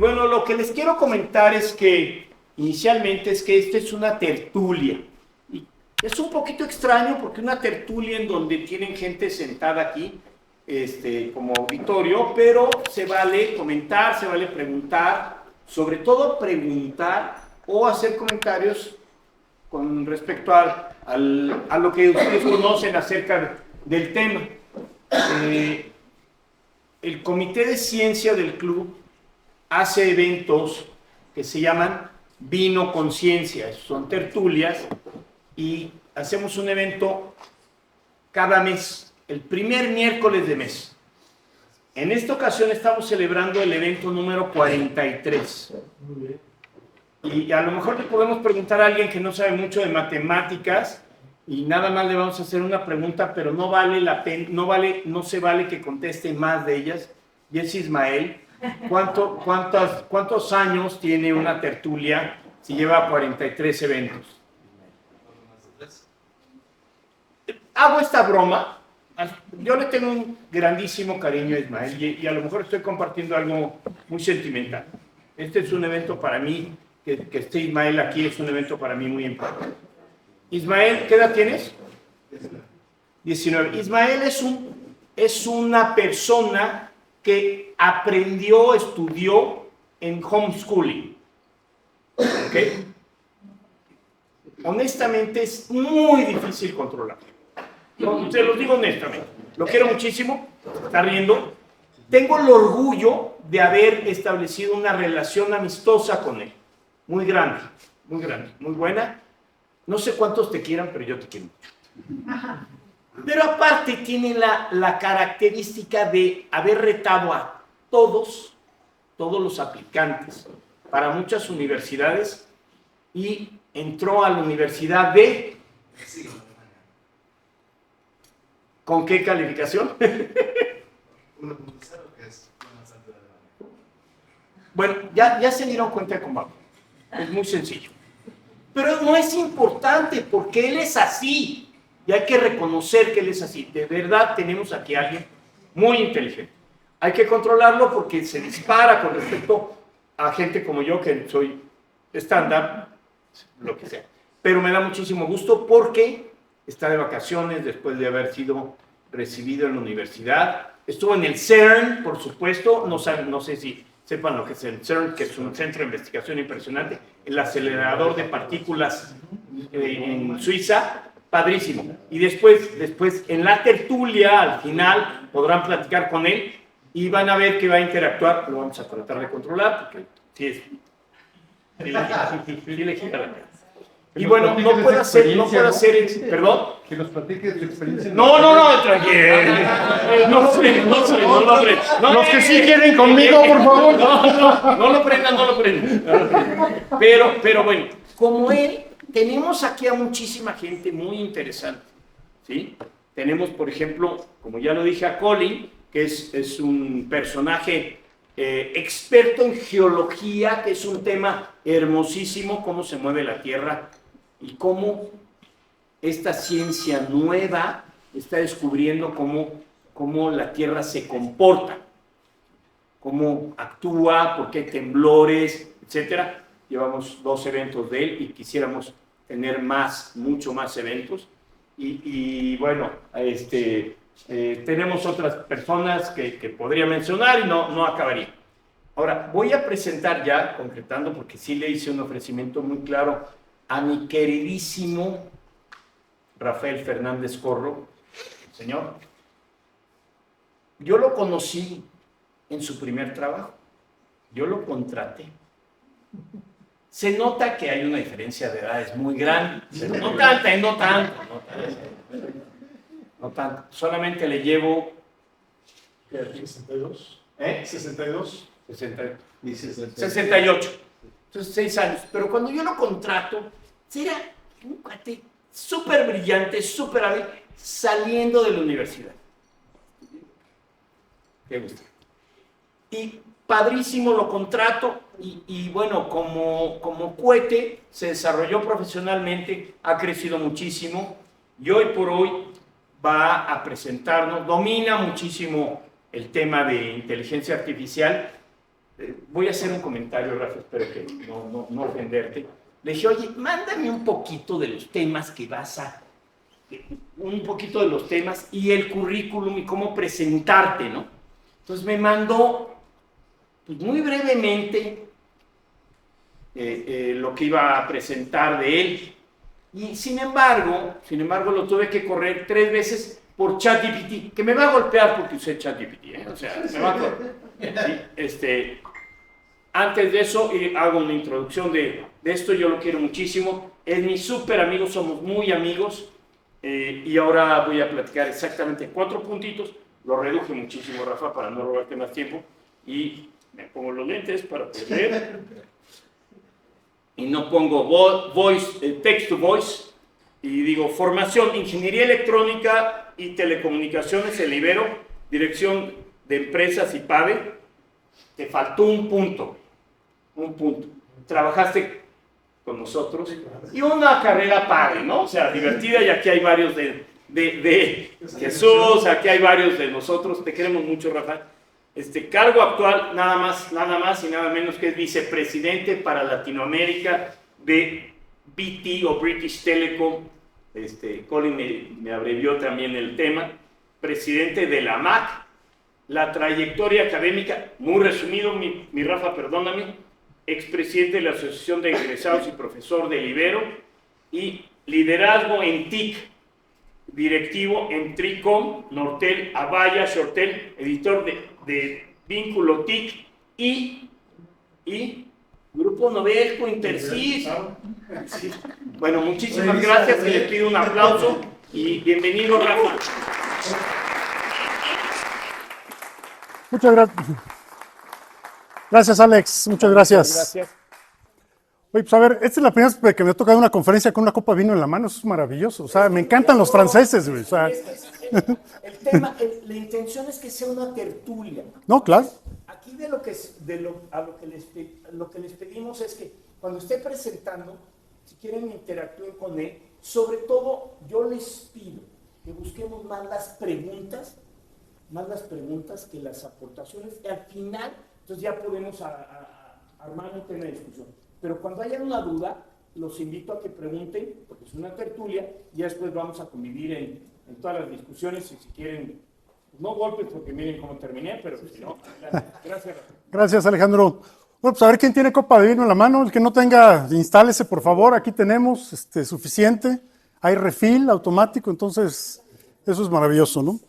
bueno, lo que les quiero comentar es que inicialmente es que esta es una tertulia. Y es un poquito extraño porque una tertulia en donde tienen gente sentada aquí, como auditorio, pero se vale comentar, se vale preguntar, sobre todo preguntar o hacer comentarios con respecto a lo que ustedes conocen acerca del tema. El Comité de Ciencia del club hace eventos que se llaman Vino Conciencia, son tertulias, y hacemos un evento cada mes, el primer miércoles de mes. En esta ocasión estamos celebrando el evento número 43. Y a lo mejor le podemos preguntar a alguien que no sabe mucho de matemáticas y nada más le vamos a hacer una pregunta, pero no vale la pena, no se vale que conteste más de ellas. Y es Ismael. ¿Cuántos años tiene una tertulia si lleva 43 eventos? Hago esta broma. Yo le tengo un grandísimo cariño a Ismael y a lo mejor estoy compartiendo algo muy sentimental. Este es un evento para mí, que esté Ismael aquí es un evento para mí muy importante. Ismael, ¿qué edad tienes? 19. Ismael es una persona que aprendió, estudió en homeschooling. ¿Ok? Honestamente es muy difícil controlarlo. Se los digo honestamente. Lo quiero muchísimo, está riendo. Tengo el orgullo de haber establecido una relación amistosa con él. Muy grande, muy buena. No sé cuántos te quieran, pero yo te quiero mucho. Pero aparte tiene la característica de haber retado a todos los aplicantes para muchas universidades y entró a la universidad de... ¿Con qué calificación? Bueno, ya se dieron cuenta de cómo va. Es muy sencillo. Pero no es importante porque él es así. Y hay que reconocer que él es así. De verdad tenemos aquí a alguien muy inteligente. Hay que controlarlo porque se dispara con respecto a gente como yo, que soy estándar, lo que sea. Pero me da muchísimo gusto porque está de vacaciones después de haber sido recibido en la universidad. Estuvo en el CERN, por supuesto. No sé si sepan lo que es el CERN, que es un centro de investigación impresionante. El acelerador de partículas en Suiza. Padrísimo. Y después en la tertulia, al final, podrán platicar con él y van a ver que va a interactuar. Lo vamos a tratar de controlar porque sí le gira la cara. Y bueno, no puede hacer, perdón. Que nos platiques de experiencia. No, tranquilo. No, los que sí quieren conmigo, por favor. No lo prendan. Pero bueno, como él, tenemos aquí a muchísima gente muy interesante, ¿sí? Tenemos, por ejemplo, como ya lo dije, a Colin, que es un personaje experto en geología, que es un tema hermosísimo, cómo se mueve la Tierra y cómo esta ciencia nueva está descubriendo cómo la Tierra se comporta, cómo actúa, por qué hay temblores, etc. Llevamos 2 eventos de él y quisiéramos tener mucho más eventos. Y bueno, tenemos otras personas que podría mencionar y no acabaría. Ahora, voy a presentar ya, concretando, porque sí le hice un ofrecimiento muy claro a mi queridísimo Rafael Fernández Corro, señor. Yo lo conocí en su primer trabajo. Yo lo contraté. Se nota que hay una diferencia de edades muy grande. No tanto. Solamente le llevo... ¿62? ¿Eh? ¿62? 68. Entonces, 6 años. Pero cuando yo lo contrato, era un cuate súper brillante, súper hábil, saliendo de la universidad. Qué gusto. Y padrísimo, lo contrato y bueno, como cohete se desarrolló profesionalmente, ha crecido muchísimo y hoy por hoy va a presentarnos, domina muchísimo el tema de inteligencia artificial voy a hacer un comentario, Rafa, espero que no ofenderte. Le dije, oye, mándame un poquito de los temas que vas a... un poquito de los temas y el currículum y cómo presentarte, ¿no? Entonces me mandó, pues muy brevemente, lo que iba a presentar de él. Y sin embargo, lo tuve que correr 3 veces por ChatGPT, que me va a golpear porque usé ChatGPT, ¿eh? O sea, me va a correr. ¿Sí? Antes de eso, hago una introducción de esto. Yo lo quiero muchísimo. Es mi súper amigo, somos muy amigos. Y ahora voy a platicar exactamente 4 puntitos. Lo reduje muchísimo, Rafa, para no robarte más tiempo. Y me pongo los lentes para poder. Y no pongo text to voice. Y digo, formación, ingeniería electrónica y telecomunicaciones en Ibero, dirección de empresas y PADE. Te faltó un punto. Trabajaste con nosotros y una carrera padre, ¿no? O sea, divertida, y aquí hay varios de Jesús, aquí hay varios de nosotros. Te queremos mucho, Rafa. Cargo actual, nada más y nada menos que es vicepresidente para Latinoamérica de BT o British Telecom. Colin me abrevió también el tema. Presidente de la MAC. La trayectoria académica, muy resumido, mi Rafa, perdóname, expresidente de la Asociación de Egresados y profesor del Ibero, y liderazgo en TIC, directivo en Tricom, Nortel, Avaya, Shortel, editor de Vínculo TIC y Grupo Novelco, Intercis. Sí. Bueno, muchísimas gracias y les pido un aplauso y bienvenido, Rafa. Muchas gracias. Gracias, Alex. Muchas gracias. Gracias. Oye, pues a ver, esta es la primera vez que me ha tocado una conferencia con una copa de vino en la mano. Eso es maravilloso. O sea, me encantan los franceses, güey. O sea. El tema, la intención es que sea una tertulia. No, claro. Aquí lo que les pedimos es que cuando esté presentando, si quieren interactúen con él. Sobre todo, yo les pido que busquemos más las preguntas que las aportaciones, y al final, entonces ya podemos armar un tema de discusión. Pero cuando haya una duda, los invito a que pregunten, porque es una tertulia, y ya después vamos a convivir en todas las discusiones, y si quieren, no golpes, porque miren cómo terminé, pero si no, gracias. Gracias, Alejandro. Bueno, pues a ver quién tiene copa de vino en la mano. El que no tenga, instálese, por favor. Aquí tenemos suficiente. Hay refill automático, entonces eso es maravilloso, ¿no?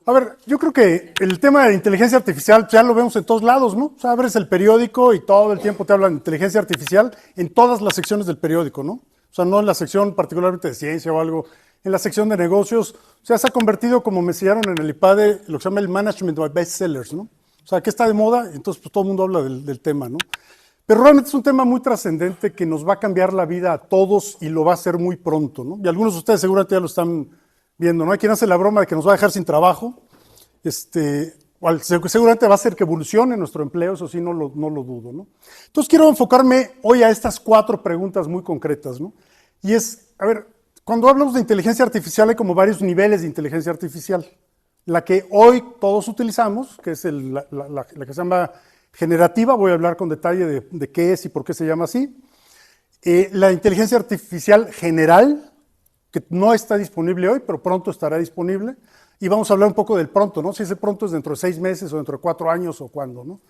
A ver, yo creo que el tema de inteligencia artificial ya lo vemos en todos lados, ¿no? O sea, abres el periódico y todo el tiempo te hablan de inteligencia artificial en todas las secciones del periódico, ¿no? O sea, no en la sección particularmente de ciencia o algo, en la sección de negocios. O sea, se ha convertido, como me enseñaron en el IPADE, lo que se llama el management by bestsellers, ¿no? O sea, que está de moda, entonces pues todo el mundo habla del tema, ¿no? Pero realmente es un tema muy trascendente que nos va a cambiar la vida a todos y lo va a hacer muy pronto, ¿no? Y algunos de ustedes seguramente ya lo están viendo, ¿no? Hay quien hace la broma de que nos va a dejar sin trabajo. Seguramente va a hacer que evolucione nuestro empleo, eso sí, no lo dudo, ¿no? Entonces quiero enfocarme hoy a estas 4 preguntas muy concretas, ¿no? Y es, a ver, cuando hablamos de inteligencia artificial hay como varios niveles de inteligencia artificial. La que hoy todos utilizamos, que es la que se llama generativa, voy a hablar con detalle de qué es y por qué se llama así. La inteligencia artificial general, que no está disponible hoy, pero pronto estará disponible. Y vamos a hablar un poco del pronto, ¿no? Si ese pronto es dentro de 6 meses o dentro de 4 años o cuándo, ¿no?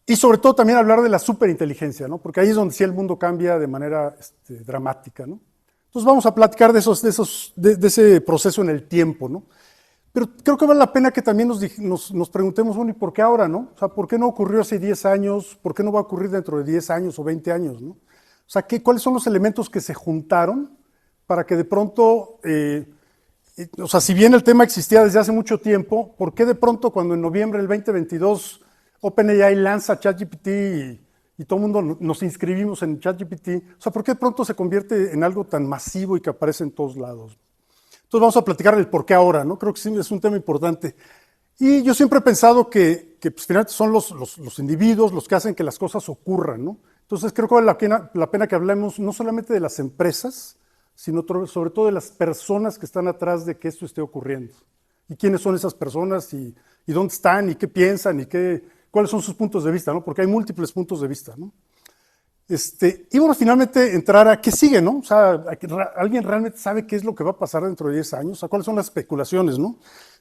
Y sobre todo también hablar de la superinteligencia, ¿no? Porque ahí es donde sí el mundo cambia de manera dramática, ¿no? Entonces vamos a platicar de ese proceso en el tiempo, ¿no? Pero creo que vale la pena que también nos preguntemos, bueno, ¿y por qué ahora, no? O sea, ¿por qué no ocurrió hace 10 años? ¿Por qué no va a ocurrir dentro de 10 años o 20 años, no? O sea, ¿cuáles son los elementos que se juntaron para que de pronto, o sea, si bien el tema existía desde hace mucho tiempo, ¿por qué de pronto cuando en noviembre del 2022 OpenAI lanza ChatGPT y todo el mundo nos inscribimos en ChatGPT? O sea, ¿por qué de pronto se convierte en algo tan masivo y que aparece en todos lados? Entonces vamos a platicar del por qué ahora, ¿no? Creo que sí es un tema importante. Y yo siempre he pensado que pues, finalmente son los individuos los que hacen que las cosas ocurran, ¿no? Entonces creo que vale la pena que hablemos no solamente de las empresas, sino sobre todo de las personas que están atrás de que esto esté ocurriendo. Y quiénes son esas personas y dónde están y qué piensan y cuáles son sus puntos de vista, ¿no? Porque hay múltiples puntos de vista, ¿no? Y bueno, finalmente entrar a qué sigue, ¿no? O sea, ¿alguien realmente sabe qué es lo que va a pasar dentro de 10 años? O sea, ¿cuáles son las especulaciones, no?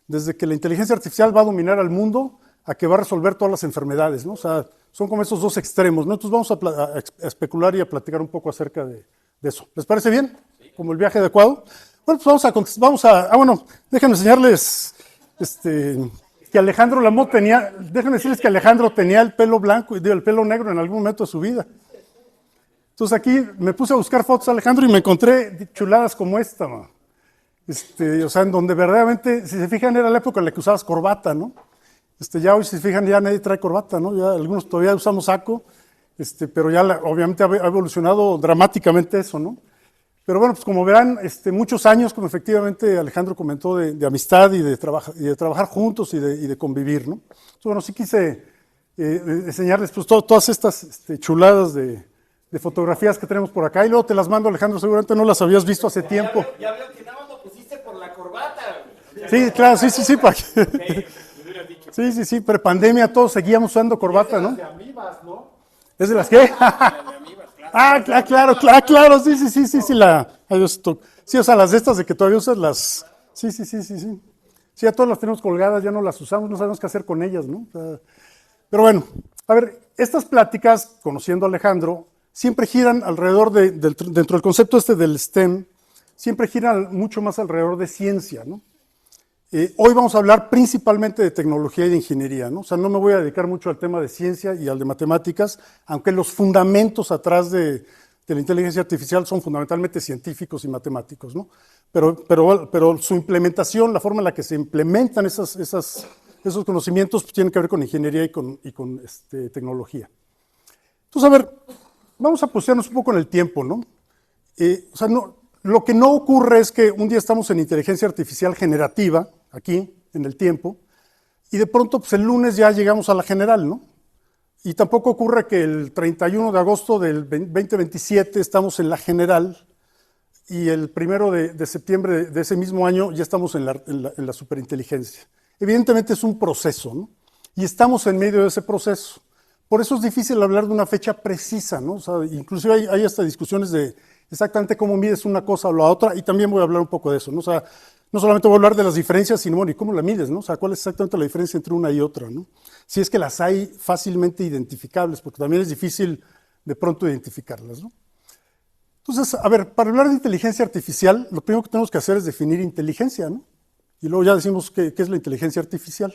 Desde que la inteligencia artificial va a dominar al mundo a que va a resolver todas las enfermedades, ¿no? O sea, son como esos dos extremos, ¿no? Entonces vamos a especular y a platicar un poco acerca de eso. ¿Les parece bien? Como el viaje adecuado. Bueno, pues bueno, déjenme enseñarles, que Alejandro Lamothe déjenme decirles que Alejandro tenía el pelo blanco y el pelo negro en algún momento de su vida. Entonces aquí me puse a buscar fotos de Alejandro y me encontré chuladas como esta, ¿no? O sea, en donde verdaderamente, si se fijan, era la época en la que usabas corbata, ¿no? Ya hoy, si se fijan, ya nadie trae corbata, ¿no? Ya algunos todavía usamos saco, pero ya obviamente ha evolucionado dramáticamente eso, ¿no? Pero bueno, pues como verán, muchos años, como efectivamente Alejandro comentó, de amistad y de trabajar juntos y de convivir, ¿no? Entonces, bueno, sí quise enseñarles pues todas estas chuladas de fotografías que tenemos por acá, y luego te las mando, Alejandro, seguramente no las habías visto hace tiempo. Ya veo que nada más lo pusiste por la corbata. Sí, claro, sí, para que... Sí, prepandemia todos seguíamos usando corbata, ¿no? De amibas, ¿no? ¿Es de las qué? Claro, sí, sí, o sea, las de estas de que todavía usas las... Sí. Sí, ya todas las tenemos colgadas, ya no las usamos, no sabemos qué hacer con ellas, ¿no? O sea, pero bueno, a ver, estas pláticas, conociendo a Alejandro, siempre giran alrededor dentro del concepto del STEM, siempre giran mucho más alrededor de ciencia, ¿no? Hoy vamos a hablar principalmente de tecnología y de ingeniería, ¿no? O sea, no me voy a dedicar mucho al tema de ciencia y al de matemáticas, aunque los fundamentos atrás de la inteligencia artificial son fundamentalmente científicos y matemáticos, ¿no? Pero su implementación, la forma en la que se implementan esos conocimientos, pues, tienen que ver con ingeniería y con tecnología. Entonces, a ver, vamos a posicionarnos un poco en el tiempo, ¿no? O sea, lo que no ocurre es que un día estamos en inteligencia artificial generativa, aquí, en el tiempo, y de pronto, pues el lunes ya llegamos a la general, ¿no? Y tampoco ocurre que el 31 de agosto del 2027 estamos en la general, y el 1 de septiembre de ese mismo año ya estamos en la superinteligencia. Evidentemente es un proceso, ¿no? Y estamos en medio de ese proceso. Por eso es difícil hablar de una fecha precisa, ¿no? O sea, inclusive hay hasta discusiones de exactamente cómo mides una cosa o la otra, y también voy a hablar un poco de eso, ¿no? O sea, no solamente voy a hablar de las diferencias, sino, bueno, ¿y cómo la mides, no? O sea, ¿cuál es exactamente la diferencia entre una y otra, no? Si es que las hay fácilmente identificables, porque también es difícil de pronto identificarlas, ¿no? Entonces, a ver, para hablar de inteligencia artificial, lo primero que tenemos que hacer es definir inteligencia, ¿no? Y luego ya decimos qué es la inteligencia artificial.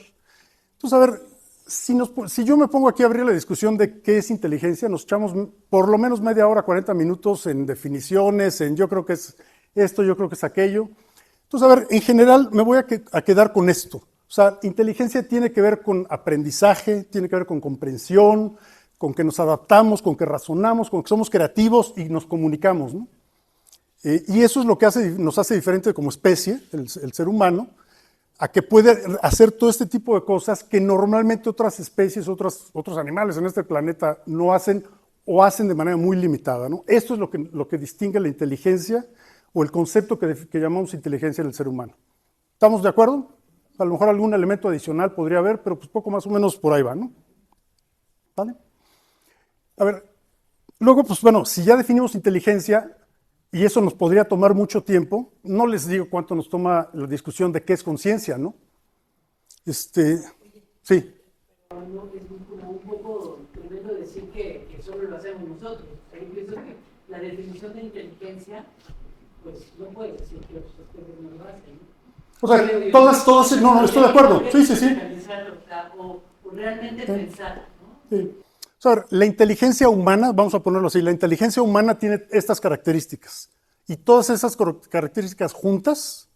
Entonces, a ver, si yo me pongo aquí a abrir la discusión de qué es inteligencia, nos echamos por lo menos media hora, 40 minutos en definiciones, en yo creo que es esto, yo creo que es aquello. Entonces, a ver, en general me voy a quedar con esto. O sea, inteligencia tiene que ver con aprendizaje, tiene que ver con comprensión, con que nos adaptamos, con que razonamos, con que somos creativos y nos comunicamos, ¿no? Y eso es lo que nos hace diferente como especie, el ser humano, a que puede hacer todo este tipo de cosas que normalmente otras especies, otros animales en este planeta no hacen o hacen de manera muy limitada, ¿no? Esto es lo que distingue la inteligencia o el concepto que llamamos inteligencia en el ser humano. ¿Estamos de acuerdo? A lo mejor algún elemento adicional podría haber, pero pues poco más o menos por ahí va, ¿no? ¿Vale? A ver, luego, pues bueno, si ya definimos inteligencia, y eso nos podría tomar mucho tiempo, no les digo cuánto nos toma la discusión de qué es conciencia, ¿no? Sí. No, es como un poco tremendo decir que solo lo hacemos nosotros. Yo pienso que la definición de inteligencia, pues no puede decir que otros ustedes no lo hacen, ¿no? O sea, todas, no, estoy de acuerdo. Sí. O realmente pensar, ¿no? Sí. O sea, la inteligencia humana, vamos a ponerlo así, la inteligencia humana tiene estas características. Y todas esas características juntas,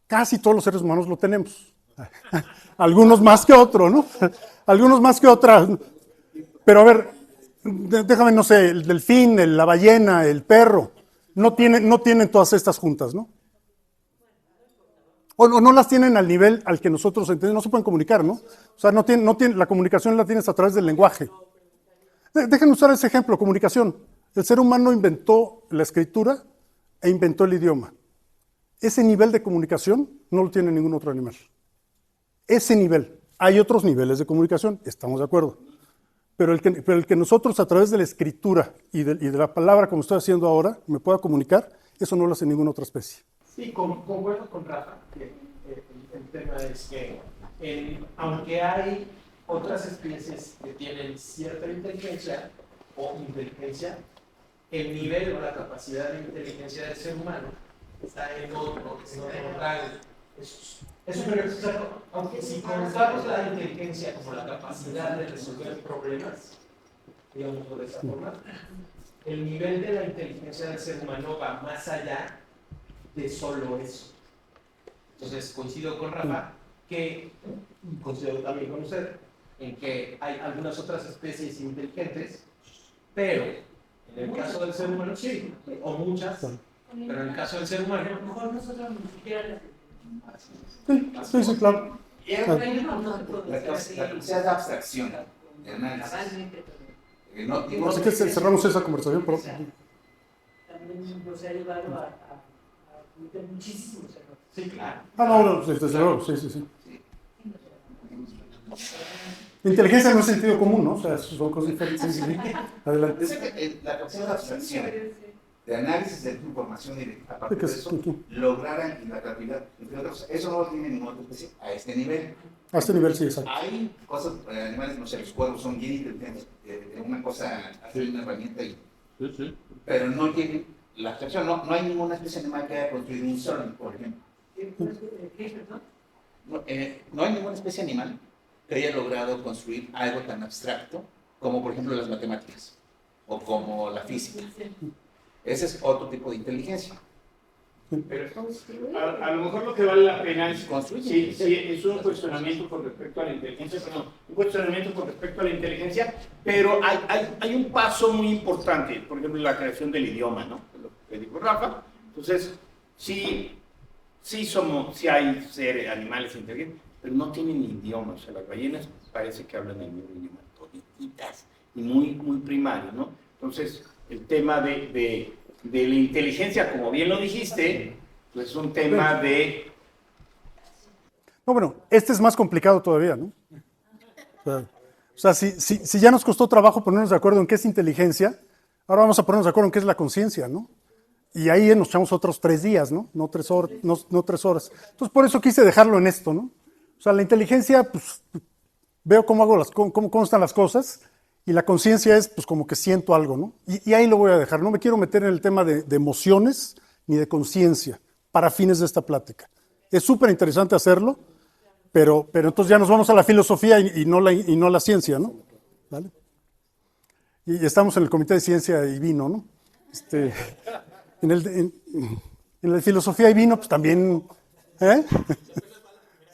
casi todos los seres humanos lo tenemos. Algunos más que otros, ¿no? Algunos más que otras. Pero a ver, déjame, no sé, el delfín, la ballena, el perro, no tienen todas estas juntas, ¿no? O no las tienen al nivel al que nosotros entendemos, no se pueden comunicar, ¿no? O sea, la comunicación la tienes a través del lenguaje. Déjenme usar ese ejemplo, comunicación. El ser humano inventó la escritura e inventó el idioma. Ese nivel de comunicación no lo tiene ningún otro animal. Ese nivel. Hay otros niveles de comunicación, estamos de acuerdo. Pero el que nosotros a través de la escritura y de la palabra, como estoy haciendo ahora, me pueda comunicar, eso no lo hace ninguna otra especie. Sí, concuerdo con Rafa, que el tema es que aunque hay otras especies que tienen cierta inteligencia o inteligencia, el nivel o la capacidad de inteligencia del ser humano está en otro rango. Eso creo que es cierto. Aunque si contamos la inteligencia como la capacidad de resolver problemas, digamos de esa forma, el nivel de la inteligencia del ser humano va más allá de solo eso. Entonces coincido con Rafa, que coincido también con usted, en que hay algunas otras especies inteligentes, pero en el caso del ser humano sí, o muchas, pero en el caso del ser humano, A lo mejor nosotros ni siquiera las Sí, claro. Y la capacidad de abstracción, de análisis. No sé qué cerramos esa conversación, pero... También nos ha llevado a cometer muchísimos errores. sí, claro. No, desde luego, sí. Inteligencia no es sentido común, ¿no? O sea, son cosas diferentes. Sí. Adelante. La capacidad de abstracción, de análisis de tu información y a partir de eso, ¿Qué? lograr la creatividad. Eso no lo tiene ninguna otra especie a este nivel. A este nivel sí, exacto. Hay cosas, animales, no sé, los cuervos son bien inteligentes, una cosa, hacer una herramienta, pero no tienen la abstracción. No hay ninguna especie animal que haya construido un CERN, por ejemplo. No hay ninguna especie animal que haya logrado construir algo tan abstracto como, por ejemplo, las matemáticas o como la física. Ese es otro tipo de inteligencia. Pero a lo mejor lo que vale la pena es sí, es un cuestionamiento con respecto a la inteligencia, pero hay un paso muy importante, por ejemplo, la creación del idioma, ¿no? Lo que dijo Rafa. Entonces, sí hay seres, animales inteligentes, pero no tienen idioma. O sea, las ballenas parece que hablan el mismo idioma, todititas, y muy primario, ¿no? Entonces, el tema de la inteligencia, como bien lo dijiste, pues es un tema de... No, bueno, este es más complicado todavía, ¿no? O sea, si ya nos costó trabajo ponernos de acuerdo en qué es inteligencia, ahora vamos a ponernos de acuerdo en qué es la conciencia, ¿no? Y ahí nos echamos otros 3 días, ¿no? No 3 horas. Entonces, por eso quise dejarlo en esto, ¿no? O sea, la inteligencia, pues, veo cómo están las cosas, y la conciencia es, pues, como que siento algo, ¿no? Y ahí lo voy a dejar. No me quiero meter en el tema de emociones ni de conciencia para fines de esta plática. Es súper interesante hacerlo, pero entonces ya nos vamos a la filosofía y no la ciencia, ¿no? ¿Vale? Y estamos en el Comité de Ciencia y Vino, ¿no? En la filosofía y vino, pues también,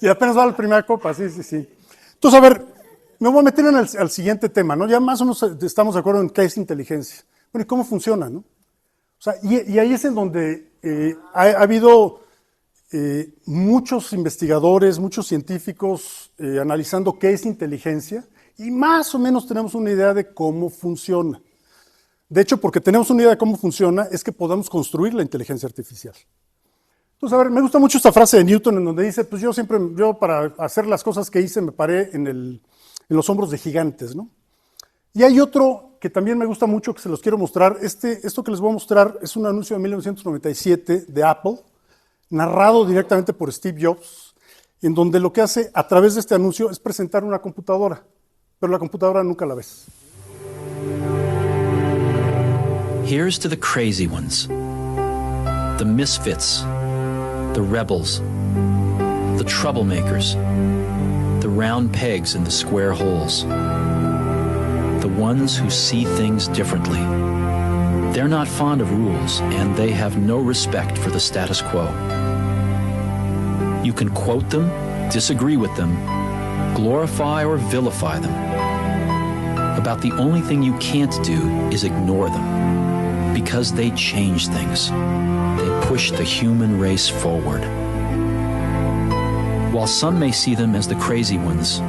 y apenas va la primera copa, sí. Entonces, a ver, me voy a meter al siguiente tema, ¿no? Ya más o menos estamos de acuerdo en qué es inteligencia. Bueno, ¿y cómo funciona, no? O sea, y ahí es en donde ha habido muchos investigadores, muchos científicos analizando qué es inteligencia, y más o menos tenemos una idea de cómo funciona. De hecho, porque tenemos una idea de cómo funciona, es que podamos construir la inteligencia artificial. Entonces, a ver, me gusta mucho esta frase de Newton en donde dice, pues yo para hacer las cosas que hice me paré en los hombros de gigantes, ¿no? Y hay otro que también me gusta mucho, que se los quiero mostrar. Esto que les voy a mostrar es un anuncio de 1997 de Apple, narrado directamente por Steve Jobs, en donde lo que hace a través de este anuncio es presentar una computadora, pero la computadora nunca la ves. Here's to the crazy ones, the misfits, the rebels, the troublemakers, the round pegs in the square holes, the ones who see things differently. They're not fond of rules, and they have no respect for the status quo. You can quote them, disagree with them, glorify or vilify them. About the only thing you can't do is ignore them, because they change things. They push the human race forward. While some may see them as the crazy ones,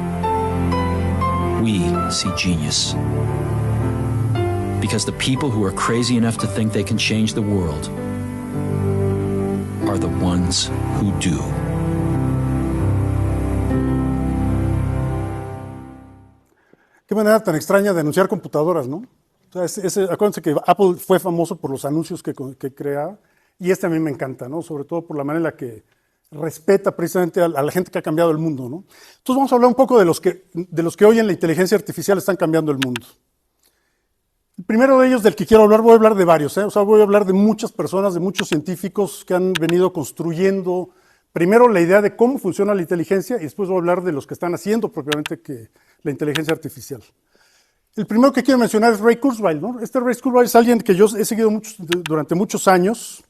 we see genius. Because the people who are crazy enough to think they can change the world are the ones who do. manera tan extraña de anunciar computadoras, ¿no? O sea, acuérdense que Apple fue famoso por los anuncios que creaba, y a mí me encanta, ¿no? Sobre todo por la manera en la que respeta precisamente a la gente que ha cambiado el mundo, ¿no? Entonces vamos a hablar un poco de los que hoy en la inteligencia artificial están cambiando el mundo. El primero de ellos del que quiero hablar, voy a hablar de varios, ¿eh? O sea, voy a hablar de muchas personas, de muchos científicos que han venido construyendo primero la idea de cómo funciona la inteligencia y después voy a hablar de los que están haciendo propiamente la inteligencia artificial. El primero que quiero mencionar es Ray Kurzweil, ¿no? Este Ray Kurzweil es alguien que yo he seguido durante muchos años.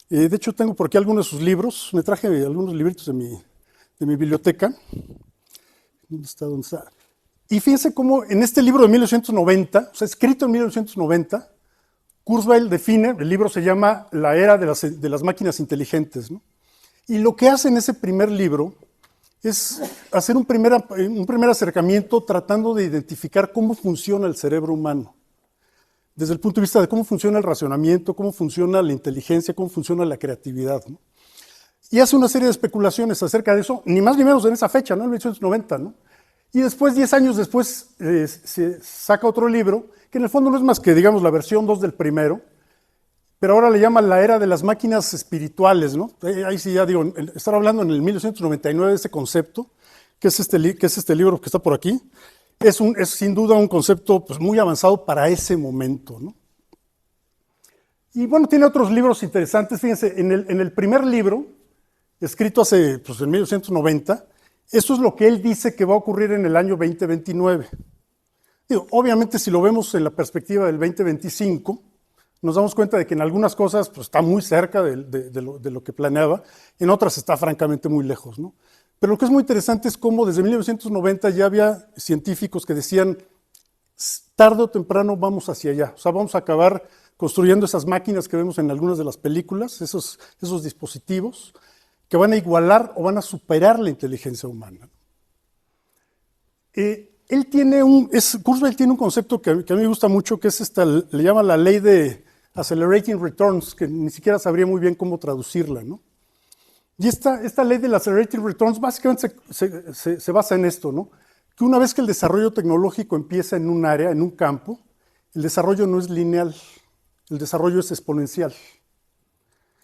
De hecho, tengo por aquí algunos de sus libros. Me traje algunos libritos de mi biblioteca. ¿Dónde está? ¿Dónde está? Y fíjense cómo en este libro de 1990, o sea, escrito en 1990, Kurzweil define, el libro se llama La era de las máquinas inteligentes, ¿no? Y lo que hace en ese primer libro es hacer un primer acercamiento tratando de identificar cómo funciona el cerebro humano, desde el punto de vista de cómo funciona el racionamiento, cómo funciona la inteligencia, cómo funciona la creatividad, ¿no? Y hace una serie de especulaciones acerca de eso, ni más ni menos en esa fecha, ¿no? En 1990, ¿no? Y después, 10 años después, se saca otro libro, que en el fondo no es más que, digamos, la versión 2 del primero, pero ahora le llama La era de las máquinas espirituales, ¿no? Ahí sí ya digo, estar hablando en el 1999 de ese concepto, que es este libro que está por aquí, es sin duda un concepto pues, muy avanzado para ese momento, ¿no? Y bueno, tiene otros libros interesantes, fíjense, en el primer libro, escrito hace, pues en 1990, eso es lo que él dice que va a ocurrir en el año 2029. Digo, obviamente, si lo vemos en la perspectiva del 2025, nos damos cuenta de que en algunas cosas pues, está muy cerca de lo que planeaba, en otras está francamente muy lejos, ¿no? Pero lo que es muy interesante es cómo desde 1990 ya había científicos que decían, tarde o temprano vamos hacia allá, o sea, vamos a acabar construyendo esas máquinas que vemos en algunas de las películas, esos dispositivos, que van a igualar o van a superar la inteligencia humana. Kurzweil tiene un concepto que a mí me gusta mucho, que es le llama la ley de Accelerating Returns, que ni siquiera sabría muy bien cómo traducirla, ¿no? Y esta ley del Accelerating Returns básicamente se basa en esto, ¿no? Que una vez que el desarrollo tecnológico empieza en un área, en un campo, el desarrollo no es lineal, el desarrollo es exponencial.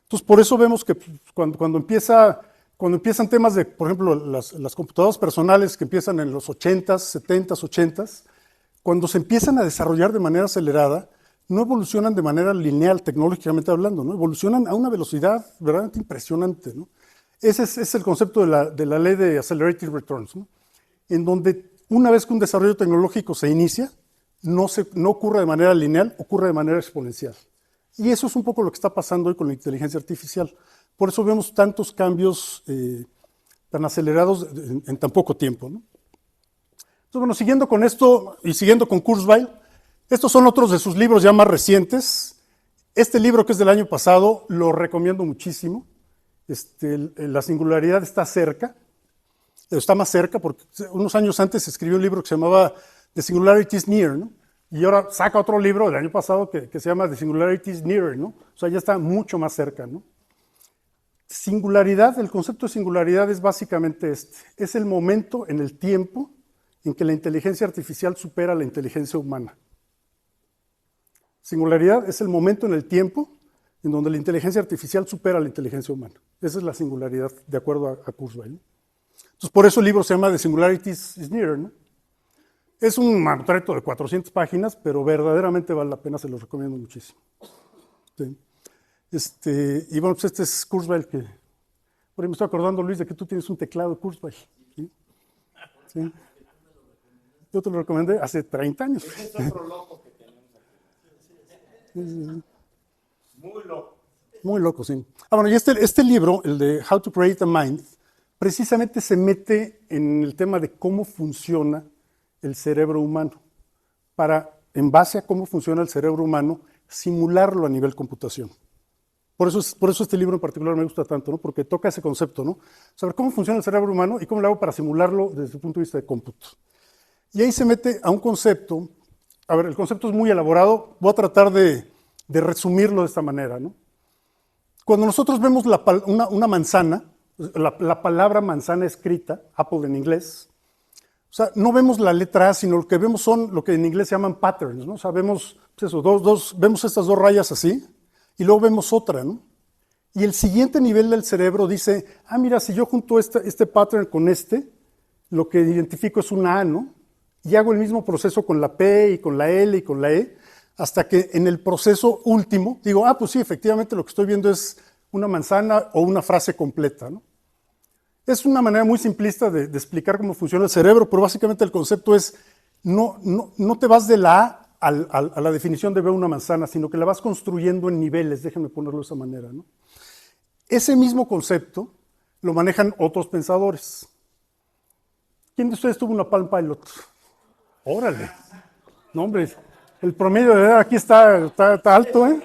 Entonces, por eso vemos que cuando empiezan temas de, por ejemplo, las computadoras personales que empiezan en los 80s, 70s, 80s, cuando se empiezan a desarrollar de manera acelerada, no evolucionan de manera lineal, tecnológicamente hablando, ¿no? Evolucionan a una velocidad verdaderamente impresionante, ¿no? Ese es el concepto de la ley de Accelerated Returns, ¿no? En donde una vez que un desarrollo tecnológico se inicia, no ocurre de manera lineal, ocurre de manera exponencial. Y eso es un poco lo que está pasando hoy con la inteligencia artificial. Por eso vemos tantos cambios tan acelerados en tan poco tiempo, ¿no? Entonces, bueno, siguiendo con esto y siguiendo con Kurzweil, estos son otros de sus libros ya más recientes. Este libro, que es del año pasado, lo recomiendo muchísimo. La singularidad está más cerca, porque unos años antes escribió un libro que se llamaba The Singularity is Near, ¿no? Y ahora saca otro libro del año pasado que se llama The Singularity is Nearer, ¿no? O sea, ya está mucho más cerca, ¿no? Singularidad, el concepto de singularidad es básicamente es el momento en el tiempo en que la inteligencia artificial supera a la inteligencia humana. Singularidad es el momento en el tiempo en donde la inteligencia artificial supera a la inteligencia humana. Esa es la singularidad, de acuerdo a Kurzweil, ¿no? Entonces, por eso el libro se llama The Singularity is Nearer, ¿no? Es un mamotreto de 400 páginas, pero verdaderamente vale la pena, se los recomiendo muchísimo. Sí. Y bueno, pues este es Kurzweil, que por ahí me estoy acordando, Luis, de que tú tienes un teclado Kurzweil. ¿Sí? Sí. Yo te lo recomendé hace 30 años. Ese es otro loco que tenemos aquí. Muy loco. Muy loco, sí. Bueno, y este libro, el de How to Create a Mind, precisamente se mete en el tema de cómo funciona el cerebro humano, para, en base a cómo funciona el cerebro humano, simularlo a nivel computación. Por eso este libro en particular me gusta tanto, ¿no? Porque toca ese concepto, ¿no? Saber cómo funciona el cerebro humano y cómo lo hago para simularlo desde el punto de vista de cómputo. Y ahí se mete a un concepto, a ver, el concepto es muy elaborado, voy a tratar de resumirlo de esta manera, ¿no? Cuando nosotros vemos una manzana, la palabra manzana escrita, apple en inglés, o sea, no vemos la letra A, sino lo que vemos son lo que en inglés se llaman patterns, ¿no? O sea, vemos, pues eso, vemos estas dos rayas así, y luego vemos otra, ¿no? Y el siguiente nivel del cerebro dice, ah, mira, si yo junto este pattern con lo que identifico es una A, ¿no? Y hago el mismo proceso con la P y con la L y con la E, hasta que en el proceso último digo, ah, pues sí, efectivamente lo que estoy viendo es una manzana o una frase completa, ¿no? Es una manera muy simplista de explicar cómo funciona el cerebro, pero básicamente el concepto es, no te vas de la A a la definición de ver una manzana, sino que la vas construyendo en niveles, déjenme ponerlo de esa manera, ¿no? Ese mismo concepto lo manejan otros pensadores. ¿Quién de ustedes tuvo una Palm Pilot? Órale. No, hombre, el promedio de edad aquí está alto, ¿eh?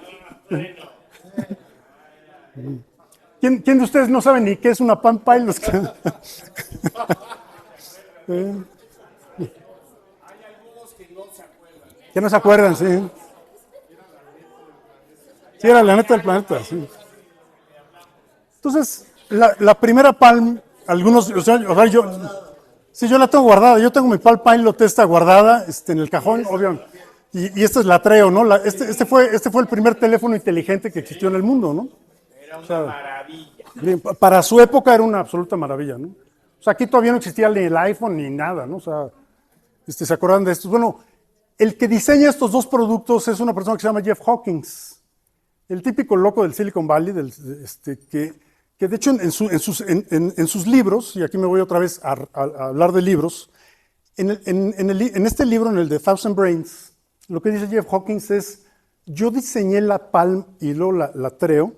¿Quién de ustedes no sabe ni qué es una Palm Pilot? Que no se acuerdan, sí. Sí, era la neta del planeta, sí. Entonces, la primera Palm, algunos, o sea, yo la tengo guardada, yo tengo mi Palm Pilot esta guardada en el cajón, obviamente, y esta es la Treo, ¿no? Este fue el primer teléfono inteligente que existió en el mundo, ¿no? Era una maravilla. Bien, para su época era una absoluta maravilla, ¿no? O sea, aquí todavía no existía ni el iPhone ni nada, ¿no? O sea, ¿se acuerdan de estos? Bueno, el que diseña estos dos productos es una persona que se llama Jeff Hawkins, el típico loco del Silicon Valley, que de hecho en sus libros, y aquí me voy otra vez a hablar de libros, en este libro, en el de Thousand Brains, lo que dice Jeff Hawkins es, yo diseñé la Palm y luego la Treo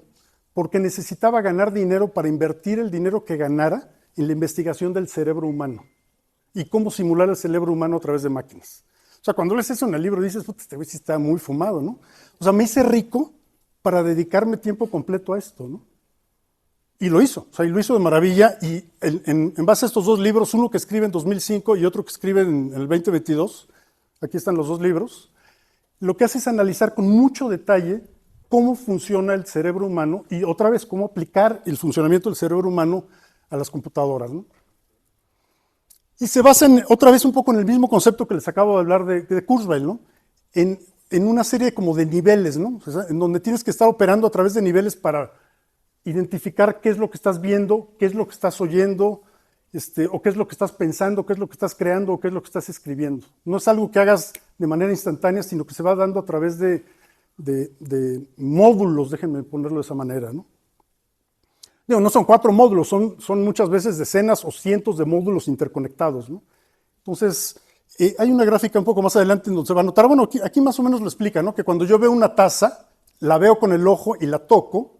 porque necesitaba ganar dinero para invertir el dinero que ganara en la investigación del cerebro humano y cómo simular el cerebro humano a través de máquinas. O sea, cuando lees eso en el libro dices, puta, este güey sí está muy fumado, ¿no? O sea, me hice rico para dedicarme tiempo completo a esto, ¿no? Y lo hizo, o sea, y lo hizo de maravilla, y en base a estos dos libros, uno que escribe en 2005 y otro que escribe en el 2022, aquí están los dos libros, lo que hace es analizar con mucho detalle cómo funciona el cerebro humano y otra vez cómo aplicar el funcionamiento del cerebro humano a las computadoras, ¿no? Y se basa otra vez un poco en el mismo concepto que les acabo de hablar de Kurzweil, ¿no? En una serie como de niveles, ¿no? O sea, en donde tienes que estar operando a través de niveles para identificar qué es lo que estás viendo, qué es lo que estás oyendo, o qué es lo que estás pensando, qué es lo que estás creando, o qué es lo que estás escribiendo. No es algo que hagas de manera instantánea, sino que se va dando a través de módulos, déjenme ponerlo de esa manera, ¿no? Digo, no son 4 módulos, son muchas veces decenas o cientos de módulos interconectados, ¿no? Entonces, hay una gráfica un poco más adelante en donde se va a notar, bueno, aquí más o menos lo explica, ¿no? Que cuando yo veo una taza, la veo con el ojo y la toco,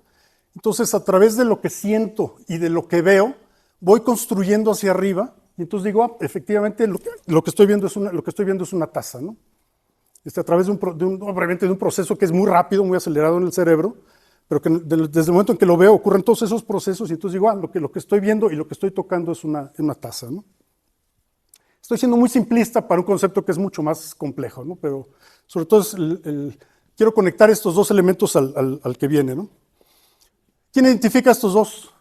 entonces a través de lo que siento y de lo que veo, voy construyendo hacia arriba, y entonces digo, efectivamente, lo que estoy viendo es una taza, ¿no? A través obviamente de un proceso que es muy rápido, muy acelerado en el cerebro, pero que desde el momento en que lo veo ocurren todos esos procesos y entonces digo, lo que estoy viendo y lo que estoy tocando es una taza, ¿no? Estoy siendo muy simplista para un concepto que es mucho más complejo, ¿no? Pero sobre todo quiero conectar estos dos elementos al que viene, ¿no? ¿Quién identifica a estos dos?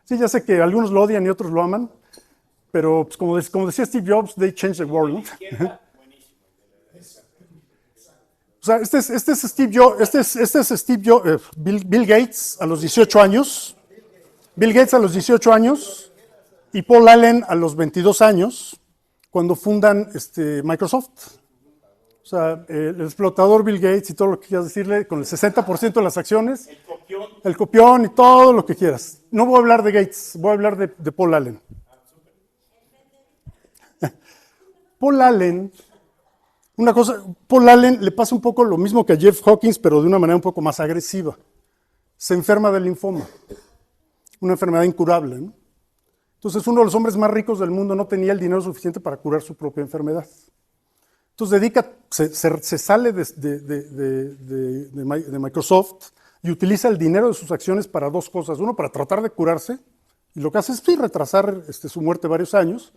Sí, ya sé que algunos lo odian y otros lo aman, pero pues, como decía Steve Jobs, they changed the world, ¿no? O sea, este es Steve Jobs, Bill Gates a los 18 años. Bill Gates a los 18 años y Paul Allen a los 22 años, cuando fundan Microsoft. O sea, el explotador Bill Gates y todo lo que quieras decirle, con el 60% de las acciones, el copión y todo lo que quieras. No voy a hablar de Gates, voy a hablar de Paul Allen. Paul Allen le pasa un poco lo mismo que a Jeff Hawkins, pero de una manera un poco más agresiva. Se enferma de linfoma, una enfermedad incurable, ¿no? Entonces, uno de los hombres más ricos del mundo no tenía el dinero suficiente para curar su propia enfermedad. Entonces, se sale de Microsoft y utiliza el dinero de sus acciones para dos cosas. Uno, para tratar de curarse, y lo que hace es retrasar su muerte varios años.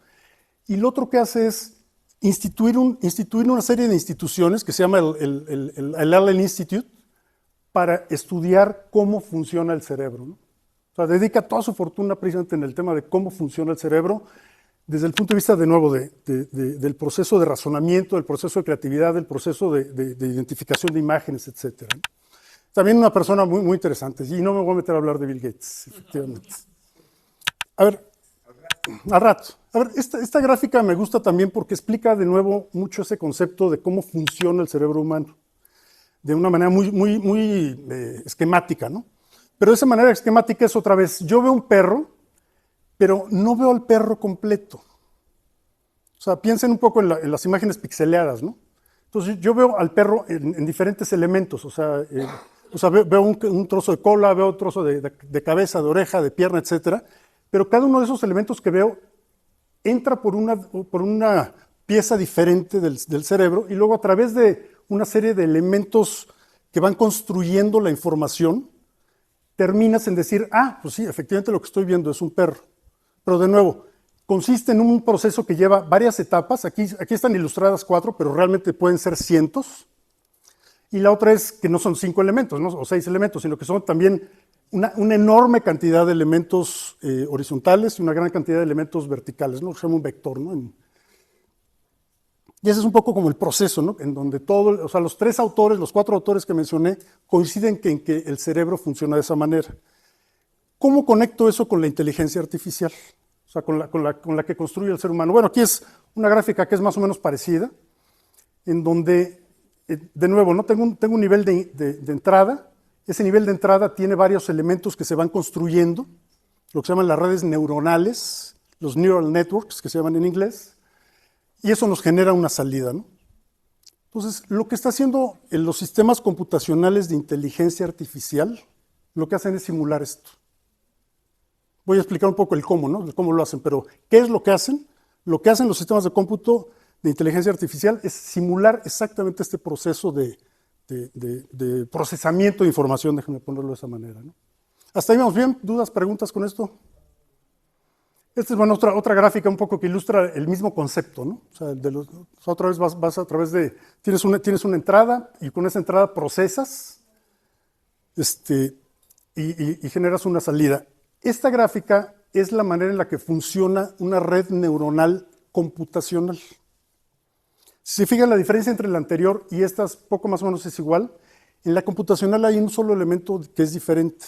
Y lo otro que hace es instituir una serie de instituciones que se llama el Allen Institute para estudiar cómo funciona el cerebro, ¿no? O sea, dedica toda su fortuna precisamente en el tema de cómo funciona el cerebro. desde el punto de vista, de nuevo, del proceso de razonamiento, del proceso de creatividad, del proceso de identificación de imágenes, etc. También una persona muy, muy interesante, y no me voy a meter a hablar de Bill Gates, efectivamente. A ver, al rato. A ver, esta gráfica me gusta también porque explica de nuevo mucho ese concepto de cómo funciona el cerebro humano, de una manera muy esquemática, ¿no? Pero de esa manera esquemática es otra vez, yo veo un perro, pero no veo al perro completo. O sea, piensen un poco en las imágenes pixeleadas, ¿no? Entonces yo veo al perro en diferentes elementos, o sea, veo un trozo de cola, veo un trozo de cabeza, de oreja, de pierna, etcétera, pero cada uno de esos elementos que veo entra por una pieza diferente del cerebro y luego a través de una serie de elementos que van construyendo la información, terminas en decir, pues sí, efectivamente lo que estoy viendo es un perro. Pero de nuevo, consiste en un proceso que lleva varias etapas. Aquí están ilustradas 4, pero realmente pueden ser cientos. Y la otra es que no son 5 elementos, ¿no? O 6 elementos, sino que son también una enorme cantidad de elementos horizontales y una gran cantidad de elementos verticales, ¿no? Se llama un vector, ¿no? Y ese es un poco como el proceso, ¿no? En donde los 4 autores que mencioné coinciden en que el cerebro funciona de esa manera. ¿Cómo conecto eso con la inteligencia artificial? O sea, con la que construye el ser humano. Bueno, aquí es una gráfica que es más o menos parecida, en donde, de nuevo, ¿no? Tengo un nivel de entrada. Ese nivel de entrada tiene varios elementos que se van construyendo, lo que se llaman las redes neuronales, los neural networks, que se llaman en inglés, y eso nos genera una salida, ¿no? Entonces, lo que está haciendo en los sistemas computacionales de inteligencia artificial, lo que hacen es simular esto. Voy a explicar un poco el cómo, ¿no? El cómo lo hacen, pero ¿qué es lo que hacen? Lo que hacen los sistemas de cómputo de inteligencia artificial es simular exactamente este proceso de procesamiento de información, déjenme ponerlo de esa manera, ¿no? ¿Hasta ahí vamos bien? ¿Dudas, preguntas con esto? Esta es, bueno, otra gráfica un poco que ilustra el mismo concepto, ¿no? O sea, otra vez vas a través de, tienes una entrada y con esa entrada procesas y generas una salida. Esta gráfica es la manera en la que funciona una red neuronal computacional. Si se fijan, la diferencia entre la anterior y estas poco más o menos es igual. En la computacional hay un solo elemento que es diferente,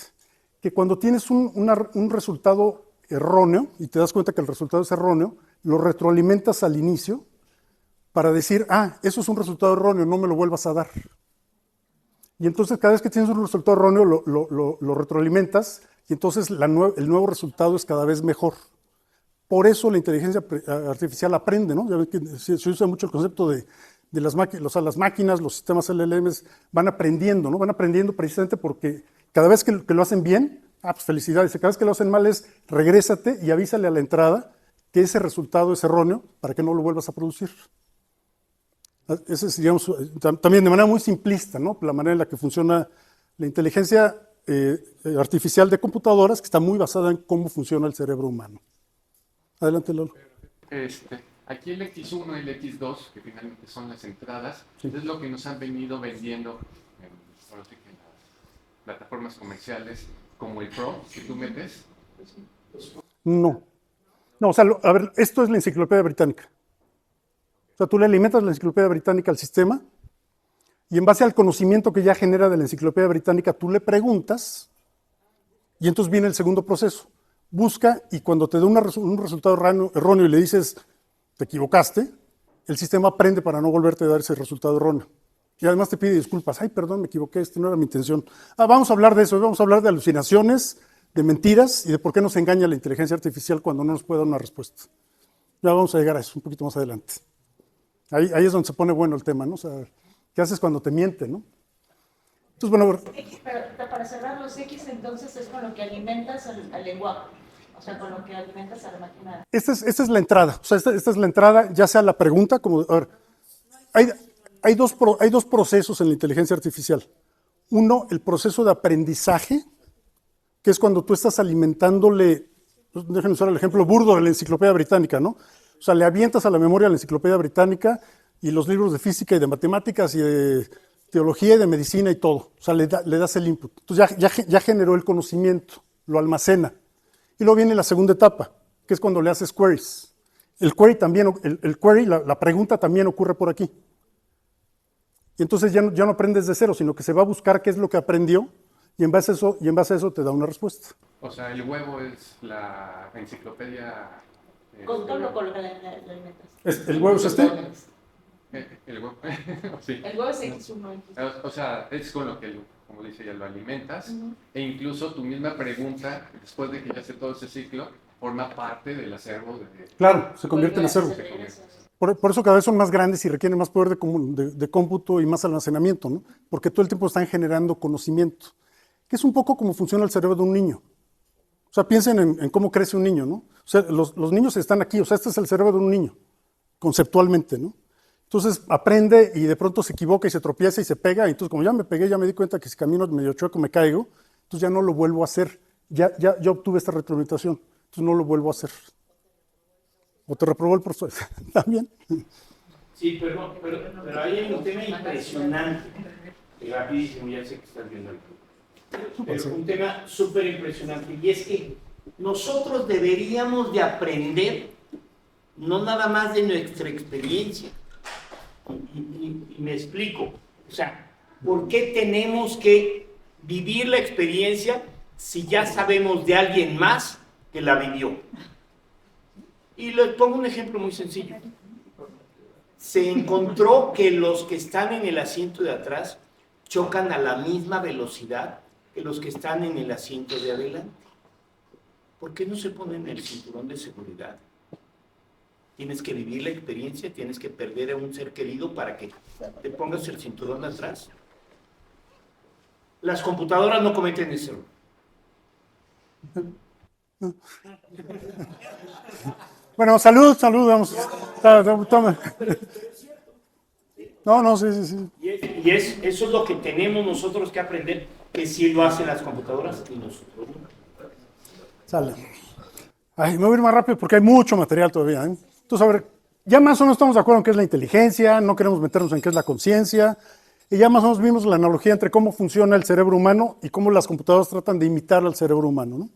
que cuando tienes un resultado erróneo y te das cuenta que el resultado es erróneo, lo retroalimentas al inicio para decir, eso es un resultado erróneo, no me lo vuelvas a dar. Y entonces cada vez que tienes un resultado erróneo lo retroalimentas y entonces el nuevo resultado es cada vez mejor. Por eso la inteligencia artificial aprende, ¿no? Ya ven que se usa mucho el concepto de las máquinas, los sistemas LLMs van aprendiendo, ¿no? Van aprendiendo precisamente porque cada vez que lo hacen bien, pues felicidades. Cada vez que lo hacen mal es regrésate y avísale a la entrada que ese resultado es erróneo para que no lo vuelvas a producir. Ese es, digamos, también de manera muy simplista, ¿no? La manera en la que funciona la inteligencia artificial de computadoras, que está muy basada en cómo funciona el cerebro humano. Adelante, Lolo. Aquí el X1 y el X2, que finalmente son las entradas, es lo que nos han venido vendiendo en las plataformas comerciales, como el Pro, que tú metes. No, o sea, a ver, esto es la enciclopedia británica. O sea, tú le alimentas la enciclopedia británica al sistema y en base al conocimiento que ya genera de la enciclopedia británica, tú le preguntas y entonces viene el segundo proceso. Busca y cuando te da un resultado erróneo y le dices, te equivocaste, el sistema aprende para no volverte a dar ese resultado erróneo. Y además te pide disculpas. Perdón, me equivoqué, no era mi intención. Vamos a hablar de eso, vamos a hablar de alucinaciones, de mentiras y de por qué nos engaña la inteligencia artificial cuando no nos puede dar una respuesta. Ya vamos a llegar a eso un poquito más adelante. Ahí es donde se pone bueno el tema, ¿no? O sea, ¿qué haces cuando te mienten, no? Entonces, bueno... Pero para cerrar, los X entonces es con lo que alimentas al lenguaje. O sea, con lo que alimentas a la máquina. Esta es la entrada. O sea, esta es la entrada, ya sea la pregunta, como... A ver, hay dos procesos en la inteligencia artificial. Uno, el proceso de aprendizaje, que es cuando tú estás alimentándole, déjenme usar el ejemplo burdo de la enciclopedia británica, ¿no? O sea, le avientas a la memoria la enciclopedia británica y los libros de física y de matemáticas y de teología y de medicina y todo. O sea, le das el input. Entonces ya generó el conocimiento, lo almacena. Y luego viene la segunda etapa, que es cuando le haces queries. el query también, el query, la pregunta también ocurre por aquí. Y entonces ya no aprendes de cero, sino que se va a buscar qué es lo que aprendió y en base a eso te da una respuesta. O sea, el huevo es la enciclopedia. Con todo lo que le alimentas. ¿El huevo es este? El huevo. Sí. El huevo es X1. O sea, es con lo que, como dice ella, lo alimentas. E incluso tu misma pregunta, después de que ya hace todo ese ciclo, forma parte del acervo de. Claro, se convierte en acervo. Por eso cada vez son más grandes y requieren más poder de cómputo y más almacenamiento, ¿no? Porque todo el tiempo están generando conocimiento, que es un poco como funciona el cerebro de un niño. O sea, piensen en cómo crece un niño, ¿no? O sea, los niños están aquí, o sea, este es el cerebro de un niño, conceptualmente, ¿no? Entonces aprende y de pronto se equivoca y se tropieza y se pega, y entonces como ya me pegué, ya me di cuenta que si camino medio chueco me caigo, entonces ya no lo vuelvo a hacer, ya obtuve esta retroalimentación, entonces no lo vuelvo a hacer. ¿O te reprobó el profesor? ¿También? Sí, pero ahí hay un tema impresionante. Rapidísimo, ya sé que estás viendo el pero un tema súper impresionante. Y es que nosotros deberíamos de aprender no nada más de nuestra experiencia. Y me explico. O sea, ¿por qué tenemos que vivir la experiencia si ya sabemos de alguien más que la vivió? Y les pongo un ejemplo muy sencillo. Se encontró que los que están en el asiento de atrás chocan a la misma velocidad que los que están en el asiento de adelante. ¿Por qué no se ponen el cinturón de seguridad? Tienes que vivir la experiencia, tienes que perder a un ser querido para que te pongas el cinturón de atrás. Las computadoras no cometen ese error. Bueno, salud, vamos. Toma. No, sí. Y eso es lo que tenemos nosotros que aprender, que sí lo hacen las computadoras y nosotros no. Sale. Ay, me voy a ir más rápido porque hay mucho material todavía, ¿eh? Entonces, a ver, ya más o menos estamos de acuerdo en qué es la inteligencia, no queremos meternos en qué es la conciencia, y ya más o menos vimos la analogía entre cómo funciona el cerebro humano y cómo las computadoras tratan de imitar al cerebro humano, ¿no?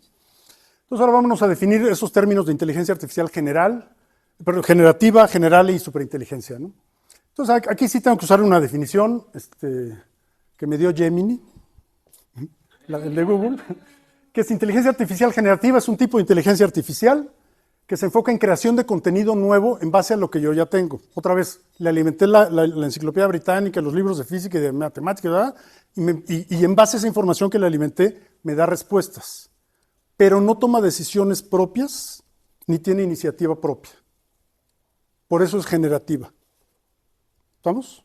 Entonces ahora vámonos a definir esos términos de inteligencia artificial generativa, general y superinteligencia, ¿no? Entonces aquí sí tengo que usar una definición que me dio Gemini, el de Google, que es inteligencia artificial generativa, es un tipo de inteligencia artificial que se enfoca en creación de contenido nuevo en base a lo que yo ya tengo. Otra vez, le alimenté la enciclopedia británica, los libros de física y de matemática, ¿verdad? Y en base a esa información que le alimenté, me da respuestas. Pero no toma decisiones propias, ni tiene iniciativa propia. Por eso es generativa. ¿Estamos?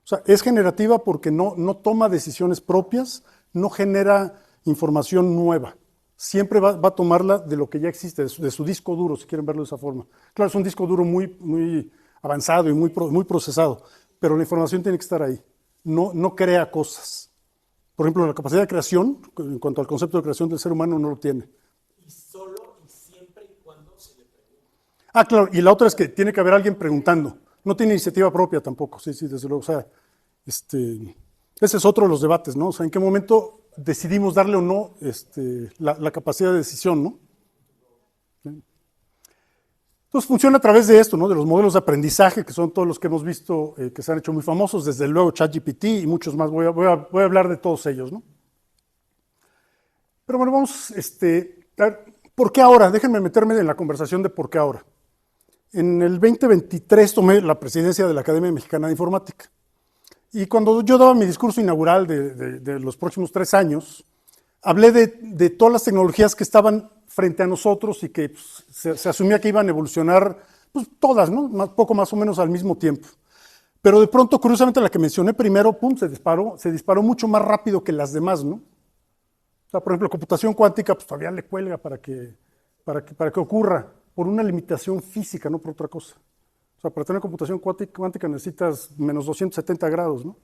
O sea, es generativa porque no toma decisiones propias, no genera información nueva. Siempre va a tomarla de lo que ya existe, de su disco duro, si quieren verlo de esa forma. Claro, es un disco duro muy avanzado y muy procesado, pero la información tiene que estar ahí. No crea cosas. Por ejemplo, la capacidad de creación, en cuanto al concepto de creación del ser humano, no lo tiene. Y solo y siempre y cuando se le pregunte. Ah, claro, y la otra es que tiene que haber alguien preguntando. No tiene iniciativa propia tampoco, sí, desde luego. O sea, ese es otro de los debates, ¿no? O sea, ¿en qué momento decidimos darle o no la capacidad de decisión, ¿no? Entonces funciona a través de esto, ¿no? De los modelos de aprendizaje, que son todos los que hemos visto que se han hecho muy famosos, desde luego ChatGPT y muchos más. Voy a hablar de todos ellos, ¿no? Pero bueno, vamos, a ver, ¿por qué ahora? Déjenme meterme en la conversación de por qué ahora. En el 2023 tomé la presidencia de la Academia Mexicana de Informática. Y cuando yo daba mi discurso inaugural de los próximos 3 años, hablé de todas las tecnologías que estaban frente a nosotros y que pues, se asumía que iban a evolucionar, pues todas, ¿no? Poco más o menos al mismo tiempo. Pero de pronto, curiosamente, la que mencioné primero, pum, se disparó mucho más rápido que las demás, ¿no? O sea, por ejemplo, computación cuántica, pues todavía le cuelga para que ocurra, por una limitación física, no por otra cosa. O sea, para tener computación cuántica necesitas menos 270 grados, ¿no?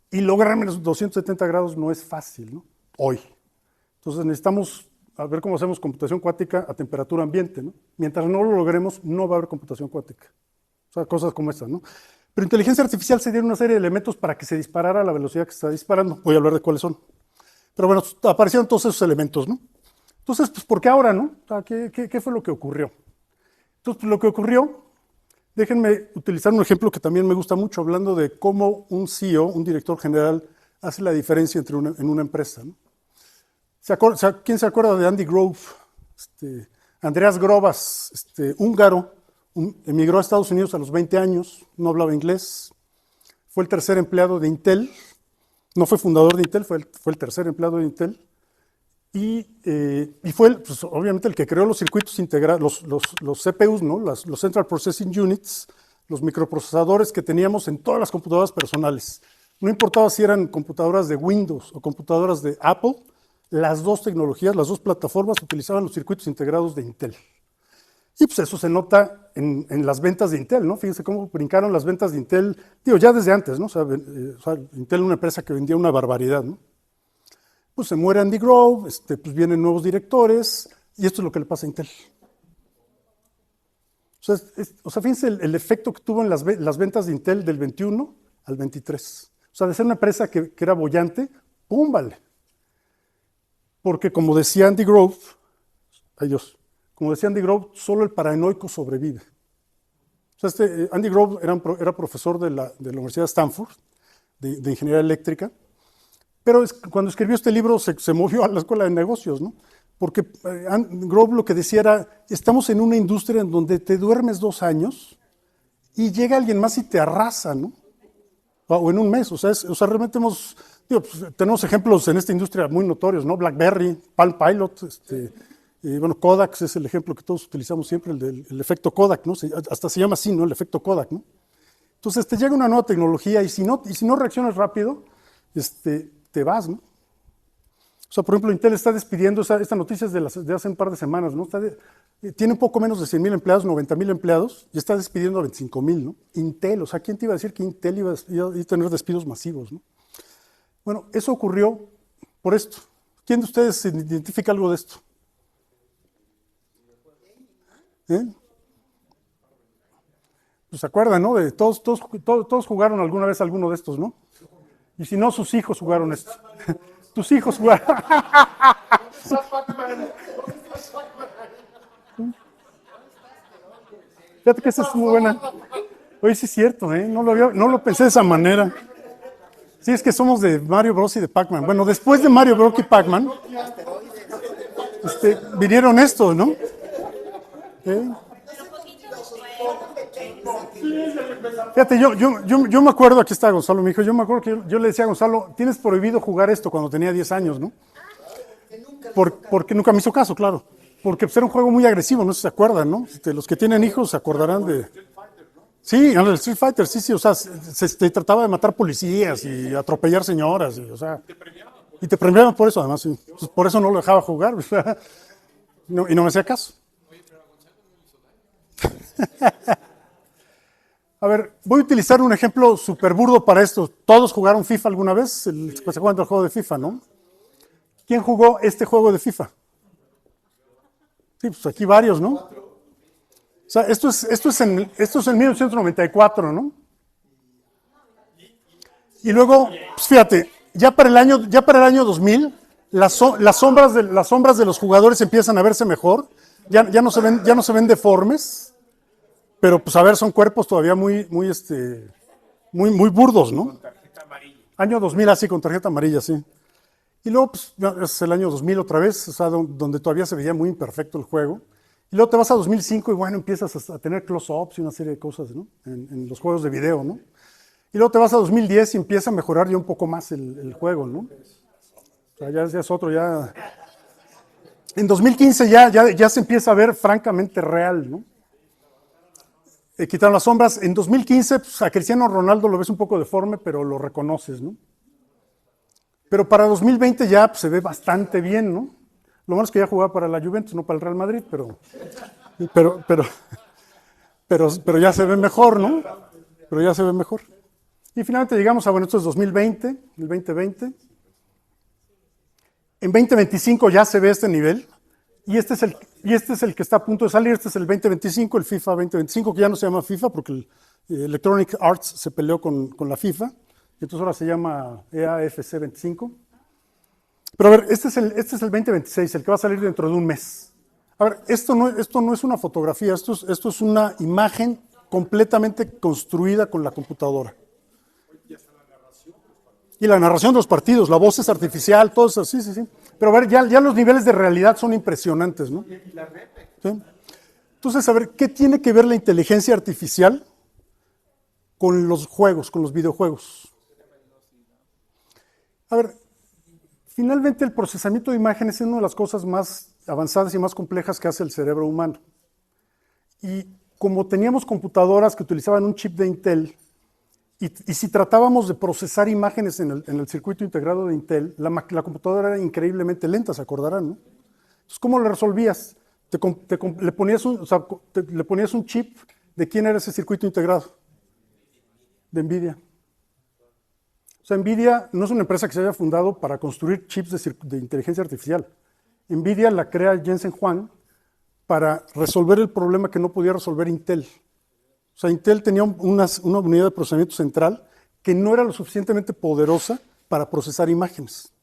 Y lograr menos 270 grados no es fácil, ¿no? Hoy. Entonces necesitamos a ver cómo hacemos computación cuántica a temperatura ambiente, ¿no? Mientras no lo logremos, no va a haber computación cuántica. O sea, cosas como estas, ¿no? Pero inteligencia artificial se dieron una serie de elementos para que se disparara a la velocidad que se está disparando. Voy a hablar de cuáles son. Pero bueno, aparecieron todos esos elementos, ¿no? Entonces, pues, ¿por qué ahora, no? O sea, ¿qué fue lo que ocurrió? Entonces, lo que ocurrió, déjenme utilizar un ejemplo que también me gusta mucho, hablando de cómo un CEO, un director general, hace la diferencia en una empresa, ¿no? ¿Quién se acuerda de Andy Grove? Andreas Grovas, húngaro, emigró a Estados Unidos a los 20 años, no hablaba inglés, fue el tercer empleado de Intel, no fue fundador de Intel, fue el tercer empleado de Intel, y fue pues, obviamente el que creó los circuitos integrados, los CPUs, ¿no? Los Central Processing Units, los microprocesadores que teníamos en todas las computadoras personales. No importaba si eran computadoras de Windows o computadoras de Apple, las dos tecnologías, las dos plataformas utilizaban los circuitos integrados de Intel. Y pues eso se nota en las ventas de Intel, ¿no? Fíjense cómo brincaron las ventas de Intel, digo, ya desde antes, ¿no? O sea, Intel era una empresa que vendía una barbaridad, ¿no? Pues se muere Andy Grove, pues vienen nuevos directores, y esto es lo que le pasa a Intel. O sea, fíjense el efecto que tuvo en las ventas de Intel del 21 al 23. O sea, de ser una empresa que era boyante, ¡pum! Vale. Porque como decía Andy Grove, solo el paranoico sobrevive. O sea, Andy Grove era profesor de la Universidad de Stanford, de ingeniería eléctrica, pero cuando escribió este libro se movió a la escuela de negocios, ¿no? Porque Grove lo que decía era, estamos en una industria en donde te duermes 2 años y llega alguien más y te arrasa, ¿no? O en un mes, o sea, realmente tenemos ejemplos en esta industria muy notorios, ¿no? BlackBerry, Palm Pilot, y bueno, Kodak es el ejemplo que todos utilizamos siempre, el efecto Kodak, ¿no? Hasta se llama así, ¿no? El efecto Kodak, ¿no? Entonces te llega una nueva tecnología y si no reaccionas rápido, te vas, ¿no? O sea, por ejemplo, Intel está despidiendo, esta noticia es de hace un par de semanas, ¿no? Tiene un poco menos de 100,000 empleados, 90,000 empleados, y está despidiendo a 25,000, ¿no? Intel, o sea, ¿quién te iba a decir que Intel iba a tener despidos masivos, ¿no? Bueno, eso ocurrió por esto. ¿Quién de ustedes identifica algo de esto? Pues se acuerdan, ¿no? Todos jugaron alguna vez alguno de estos, ¿no? Y si no, sus hijos jugaron esto. Tus hijos jugaron. Fíjate que esa es muy buena. Oye, sí es cierto, ¿eh? No lo pensé de esa manera. Sí, es que somos de Mario Bros y de Pac-Man. Bueno, después de Mario Bros y Pac-Man, vinieron estos, ¿no? Fíjate, yo me acuerdo, aquí está Gonzalo, mi hijo, yo me acuerdo que yo le decía a Gonzalo, tienes prohibido jugar esto cuando tenía 10 años, ¿no? Porque nunca me hizo caso, claro. Porque pues, era un juego muy agresivo, no sé si se acuerdan, ¿no? Los que tienen hijos se acordarán de... Sí, el Street Fighter, sí, o sea, se trataba de matar policías y atropellar señoras, y te premiaban por eso, además, sí. Pues, por eso no lo dejaba jugar, o sea, y no me hacía caso. A ver, voy a utilizar un ejemplo súper burdo para esto. ¿Todos jugaron FIFA alguna vez? ¿Se acuerdan del juego de FIFA, no? ¿Quién jugó este juego de FIFA? Sí, pues aquí varios, ¿no? O sea, esto es en 1994, ¿no? Y luego, pues fíjate, ya para el año 2000, las sombras de los jugadores empiezan a verse mejor, ya no se ven deformes. Pero, pues, a ver, son cuerpos todavía muy burdos, ¿no? Con tarjeta amarilla. Año 2000, así, con tarjeta amarilla, sí. Y luego, pues, es el año 2000 otra vez, o sea, donde todavía se veía muy imperfecto el juego. Y luego te vas a 2005 y, bueno, empiezas a tener close-ups y una serie de cosas, ¿no? En los juegos de video, ¿no? Y luego te vas a 2010 y empieza a mejorar ya un poco más el juego, ¿no? O sea, ya es otro, ya... En 2015 ya se empieza a ver francamente real, ¿no? Quitaron las sombras. En 2015, pues, a Cristiano Ronaldo lo ves un poco deforme, pero lo reconoces, ¿no? Pero para 2020 ya pues, se ve bastante bien, ¿no? Lo malo es que ya jugaba para la Juventus, no para el Real Madrid, pero ya se ve mejor, ¿no? Pero ya se ve mejor. Y finalmente llegamos a, bueno, esto es 2020, el 2020. En 2025 ya se ve este nivel. Y este es el que está a punto de salir, este es el 2025, el FIFA 2025, que ya no se llama FIFA porque el Electronic Arts se peleó con la FIFA, y entonces ahora se llama EAFC 25. Pero a ver, este es el 2026, el que va a salir dentro de un mes. A ver, esto no es una fotografía, esto es una imagen completamente construida con la computadora. Y la narración de los partidos, la voz es artificial, todo eso, sí. Pero a ver, ya los niveles de realidad son impresionantes, ¿no? ¿Sí? Entonces, a ver, ¿qué tiene que ver la inteligencia artificial con los juegos, con los videojuegos? A ver, finalmente el procesamiento de imágenes es una de las cosas más avanzadas y más complejas que hace el cerebro humano. Y como teníamos computadoras que utilizaban un chip de Intel, y si tratábamos de procesar imágenes en el circuito integrado de Intel, la computadora era increíblemente lenta, se acordarán, ¿no? Entonces, ¿cómo lo resolvías? Le ponías un chip. ¿De quién era ese circuito integrado? De NVIDIA. O sea, NVIDIA no es una empresa que se haya fundado para construir chips de inteligencia artificial. NVIDIA la crea Jensen Huang para resolver el problema que no podía resolver Intel. O sea, Intel tenía una unidad de procesamiento central que no era lo suficientemente poderosa para procesar imágenes.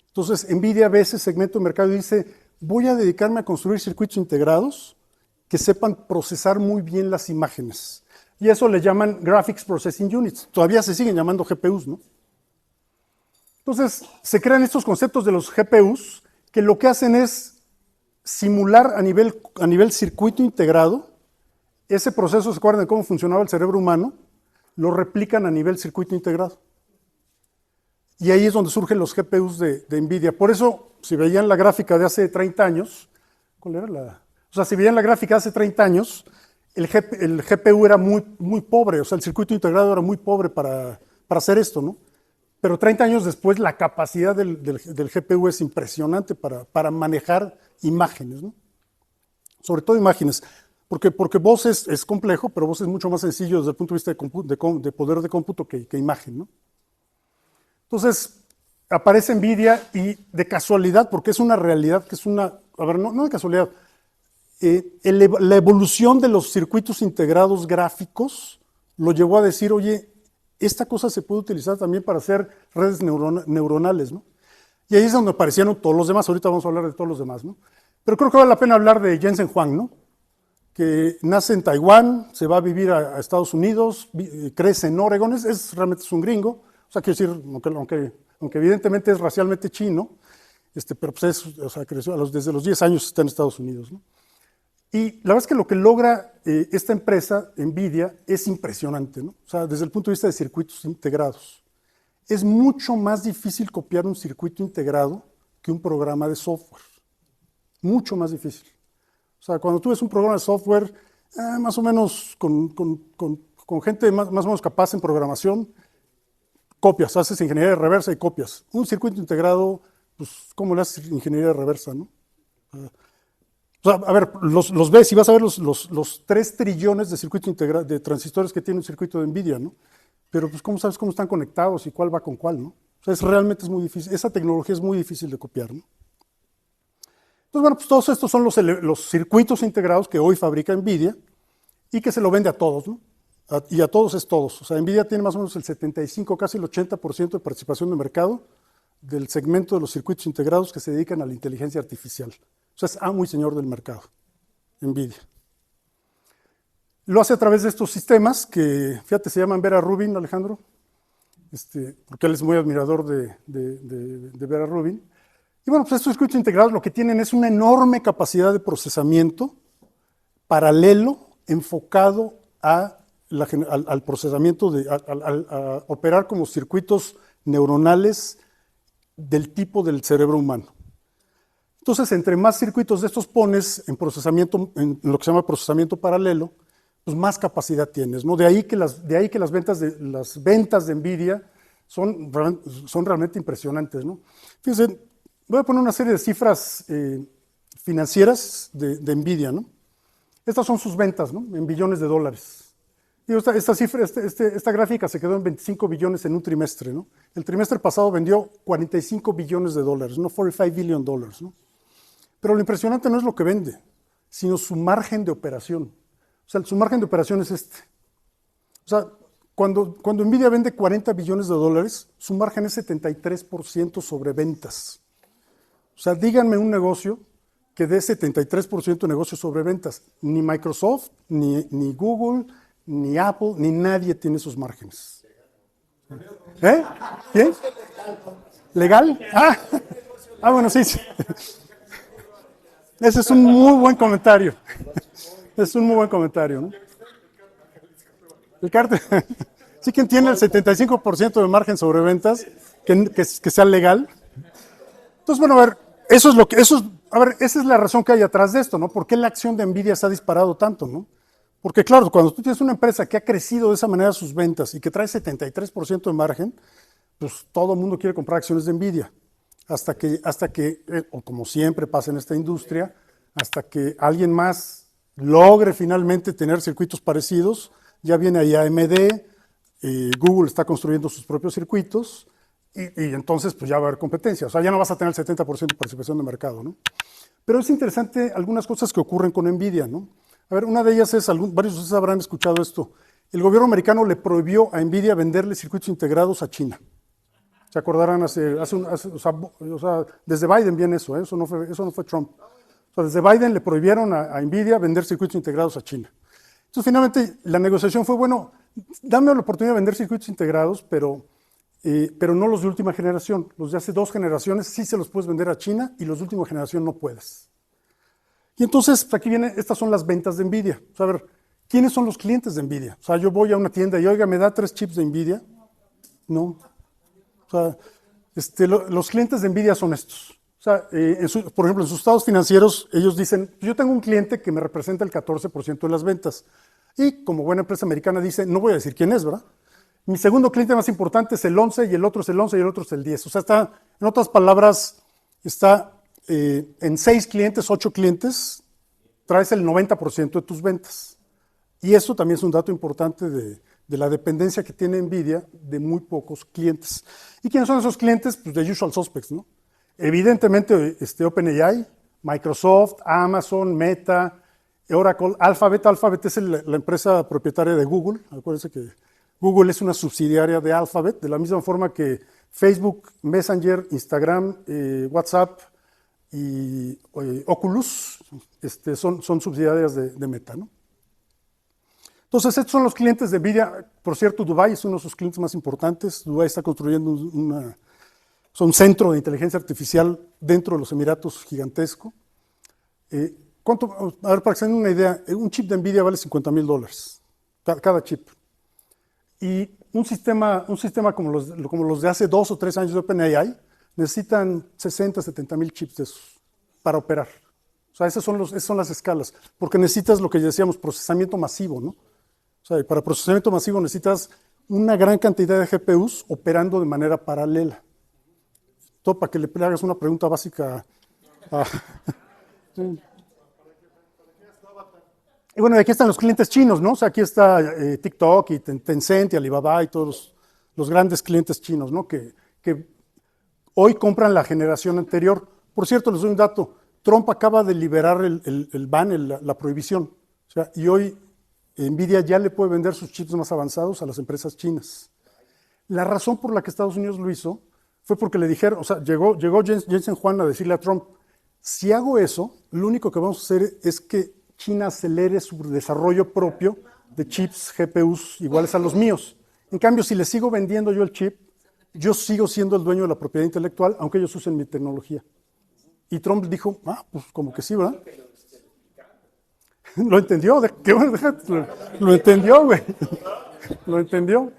Entonces, NVIDIA ve ese segmento de mercado y dice, voy a dedicarme a construir circuitos integrados que sepan procesar muy bien las imágenes. Y eso le llaman Graphics Processing Units. Todavía se siguen llamando GPUs, ¿no? Entonces, se crean estos conceptos de los GPUs que lo que hacen es simular a nivel circuito integrado. Ese proceso, ¿se acuerdan de cómo funcionaba el cerebro humano? Lo replican a nivel circuito integrado. Y ahí es donde surgen los GPUs de NVIDIA. Por eso, si veían la gráfica de hace 30 años, ¿cuál era la? O sea, si veían la gráfica de hace 30 años, el GPU era muy pobre, o sea, el circuito integrado era muy pobre para hacer esto, ¿no? Pero 30 años después, la capacidad del GPU es impresionante para manejar imágenes, ¿no? Sobre todo imágenes. Porque voz es complejo, pero voz es mucho más sencillo desde el punto de vista de poder de cómputo que imagen, ¿no? Entonces, aparece NVIDIA y de casualidad, porque es una realidad que es una... A ver, no de casualidad. La evolución de los circuitos integrados gráficos lo llevó a decir, oye, esta cosa se puede utilizar también para hacer redes neuronales, ¿no? Y ahí es donde aparecieron todos los demás. Ahorita vamos a hablar de todos los demás, ¿no? Pero creo que vale la pena hablar de Jensen Huang, ¿no? Que nace en Taiwán, se va a vivir a Estados Unidos, crece en Oregon, realmente es un gringo, o sea, quiero decir, aunque evidentemente es racialmente chino, pero pues creció desde los 10 años está en Estados Unidos, ¿no? Y la verdad es que lo que logra esta empresa, NVIDIA, es impresionante, ¿no? O sea, desde el punto de vista de circuitos integrados. Es mucho más difícil copiar un circuito integrado que un programa de software. Mucho más difícil. O sea, cuando tú ves un programa de software, más o menos con gente más o menos capaz en programación, copias, haces ingeniería de reversa y copias. Un circuito integrado, pues, ¿cómo le haces ingeniería de reversa, no? O sea, a ver, los ves y vas a ver los 3 trillones de circuitos de transistores que tiene un circuito de NVIDIA, ¿no? Pero, pues, ¿cómo sabes cómo están conectados y cuál va con cuál, no? O sea, realmente es muy difícil. Esa tecnología es muy difícil de copiar, ¿no? Entonces, bueno, pues todos estos son los circuitos integrados que hoy fabrica NVIDIA y que se lo vende a todos, ¿no? Y a todos es todos. O sea, NVIDIA tiene más o menos el 75, casi el 80% de participación de mercado del segmento de los circuitos integrados que se dedican a la inteligencia artificial. O sea, es amo y señor del mercado, NVIDIA. Lo hace a través de estos sistemas que, fíjate, se llaman Vera Rubin, Alejandro, porque él es muy admirador de Vera Rubin. Y bueno, pues estos circuitos integrados lo que tienen es una enorme capacidad de procesamiento paralelo, enfocado al procesamiento, a operar como circuitos neuronales del tipo del cerebro humano. Entonces, entre más circuitos de estos pones en procesamiento, en lo que se llama procesamiento paralelo, pues más capacidad tienes, ¿no? De ahí que las ventas de NVIDIA son realmente impresionantes, ¿no? Fíjense, voy a poner una serie de cifras financieras de NVIDIA, ¿no? Estas son sus ventas, ¿no? En billones de dólares. Digo, esta gráfica se quedó en 25 billones en un trimestre, ¿no? El trimestre pasado vendió 45 billones de dólares, no 45 billion dólares, ¿no? Pero lo impresionante no es lo que vende, sino su margen de operación. O sea, su margen de operación es este. O sea, cuando NVIDIA vende 40 billones de dólares, su margen es 73% sobre ventas. O sea, díganme un negocio que dé 73% de negocios sobre ventas. Ni Microsoft, ni Google, ni Apple, ni nadie tiene esos márgenes. ¿Eh? ¿Quién? ¿Legal? Bueno, sí. Ese es un muy buen comentario. Es un muy buen comentario, ¿no? El cártel. Sí, quien tiene el 75% de margen sobre ventas, que sea legal. Entonces, bueno, a ver, esa es la razón que hay atrás de esto, ¿no? ¿Por qué la acción de Nvidia se ha disparado tanto, no? Porque claro, cuando tú tienes una empresa que ha crecido de esa manera sus ventas y que trae 73% de margen, pues todo el mundo quiere comprar acciones de Nvidia. Hasta que, o como siempre pasa en esta industria, hasta que alguien más logre finalmente tener circuitos parecidos, ya viene ahí AMD, Google está construyendo sus propios circuitos, y entonces pues ya va a haber competencia. O sea, ya no vas a tener el 70% de participación de mercado, ¿no? Pero es interesante algunas cosas que ocurren con Nvidia, ¿no? A ver, una de ellas es, varios de ustedes habrán escuchado esto, el gobierno americano le prohibió a Nvidia venderle circuitos integrados a China. Se acordarán, desde Biden viene eso, eso no fue Trump. O sea, desde Biden le prohibieron a Nvidia vender circuitos integrados a China. Entonces, finalmente, la negociación fue, bueno, dame la oportunidad de vender circuitos integrados, pero no los de última generación. Los de hace 2 generaciones sí se los puedes vender a China y los de última generación no puedes. Y entonces, aquí viene, estas son las ventas de Nvidia. O sea, a ver, ¿quiénes son los clientes de Nvidia? O sea, yo voy a una tienda y, oiga, ¿me da 3 chips de Nvidia? No. O sea, los clientes de Nvidia son estos. O sea, por ejemplo, en sus estados financieros, ellos dicen, yo tengo un cliente que me representa el 14% de las ventas. Y como buena empresa americana dice, no voy a decir quién es, ¿verdad? Mi segundo cliente más importante es el 11, y el otro es el 11, y el otro es el 10. O sea, está, en otras palabras, está en 6 clientes, 8 clientes, traes el 90% de tus ventas. Y eso también es un dato importante de la dependencia que tiene Nvidia de muy pocos clientes. ¿Y quiénes son esos clientes? Pues the usual suspects, ¿no? Evidentemente, OpenAI, Microsoft, Amazon, Meta, Oracle, Alphabet. Alphabet es la empresa propietaria de Google. Acuérdense que Google es una subsidiaria de Alphabet, de la misma forma que Facebook, Messenger, Instagram, WhatsApp y Oculus son subsidiarias de Meta, ¿no? Entonces, estos son los clientes de Nvidia. Por cierto, Dubái es uno de sus clientes más importantes. Dubái está construyendo un centro de inteligencia artificial dentro de los Emiratos gigantesco. A ver, para que se den una idea, un chip de Nvidia vale $50,000, cada chip. Y un sistema como los de hace 2 o 3 años de OpenAI necesitan 60, 70,000 chips de esos para operar. O sea, esas son las escalas, porque necesitas lo que decíamos, procesamiento masivo, ¿no? O sea, para procesamiento masivo necesitas una gran cantidad de GPUs operando de manera paralela. Todo para que le hagas una pregunta básica. Y bueno, aquí están los clientes chinos, ¿no? O sea, aquí está TikTok y Tencent y Alibaba y todos los grandes clientes chinos, ¿no? Que hoy compran la generación anterior. Por cierto, les doy un dato. Trump acaba de liberar el ban, la prohibición. O sea, y hoy Nvidia ya le puede vender sus chips más avanzados a las empresas chinas. La razón por la que Estados Unidos lo hizo fue porque le dijeron, o sea, llegó Jensen Huang a decirle a Trump, si hago eso, lo único que vamos a hacer es que China acelere su desarrollo propio de chips, GPUs iguales a los míos. En cambio, si les sigo vendiendo yo el chip, yo sigo siendo el dueño de la propiedad intelectual, aunque ellos usen mi tecnología. Y Trump dijo, pues como que sí, ¿verdad? Lo entendió, lo entendió, güey. Lo entendió.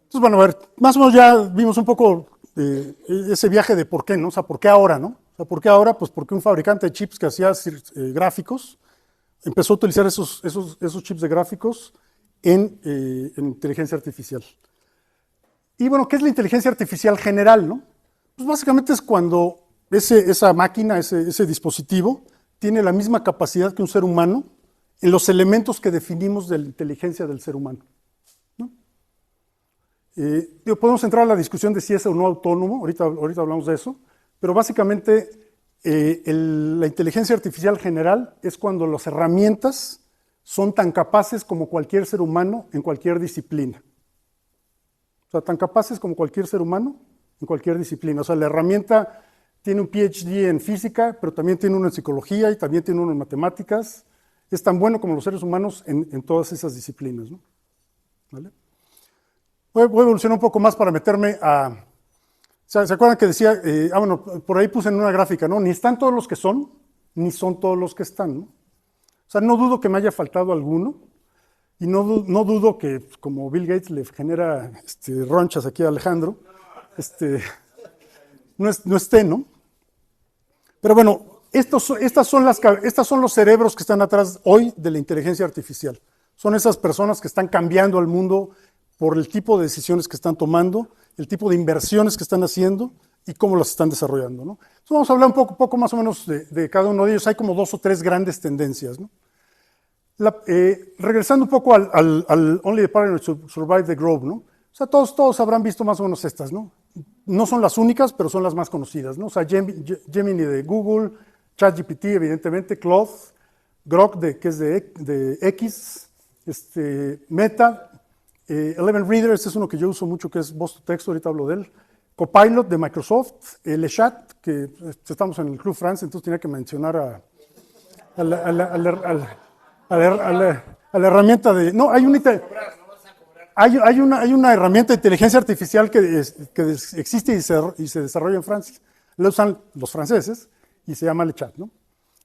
Entonces, bueno, a ver, más o menos ya vimos un poco ese viaje de por qué, ¿no? O sea, ¿por qué ahora, no? O sea, ¿por qué ahora? Pues porque un fabricante de chips que hacía gráficos empezó a utilizar esos chips de gráficos en inteligencia artificial. Y bueno, ¿qué es la inteligencia artificial general, no? Pues básicamente es cuando esa máquina, ese dispositivo, tiene la misma capacidad que un ser humano en los elementos que definimos de la inteligencia del ser humano, ¿no? Podemos entrar a la discusión de si es o no autónomo, ahorita hablamos de eso, pero básicamente la inteligencia artificial general es cuando las herramientas son tan capaces como cualquier ser humano en cualquier disciplina. O sea, tan capaces como cualquier ser humano en cualquier disciplina. O sea, la herramienta tiene un PhD en física, pero también tiene uno en psicología y también tiene uno en matemáticas. Es tan bueno como los seres humanos en todas esas disciplinas, ¿no? ¿Vale? Voy a evolucionar un poco más para meterme a... O sea, ¿se acuerdan que decía, bueno, por ahí puse en una gráfica, ¿no? Ni están todos los que son, ni son todos los que están, ¿no? O sea, no dudo que me haya faltado alguno, y no dudo que, pues, como Bill Gates le genera ronchas aquí a Alejandro, no esté, ¿no? Pero bueno, estos son los cerebros que están atrás hoy de la inteligencia artificial. Son esas personas que están cambiando al mundo por el tipo de decisiones que están tomando, el tipo de inversiones que están haciendo y cómo las están desarrollando, ¿no? Entonces vamos a hablar un poco más o menos de cada uno de ellos. Hay como 2 o 3 grandes tendencias, ¿no? Regresando un poco al Only the Partners Survive the Grove, ¿no? O sea, todos habrán visto más o menos estas, ¿no? No son las únicas, pero son las más conocidas, ¿no? O sea, Gemini de Google, ChatGPT, evidentemente, Claude, Grok, que es de X, Meta, Eleven Reader, este es uno que yo uso mucho, que es Voz to Text, ahorita hablo de él, Copilot de Microsoft, Le Chat, que estamos en el Club France, entonces tenía que mencionar a la herramienta de... No, hay una herramienta de inteligencia artificial que existe y se desarrolla en Francia. La usan los franceses y se llama Le Chat, ¿no?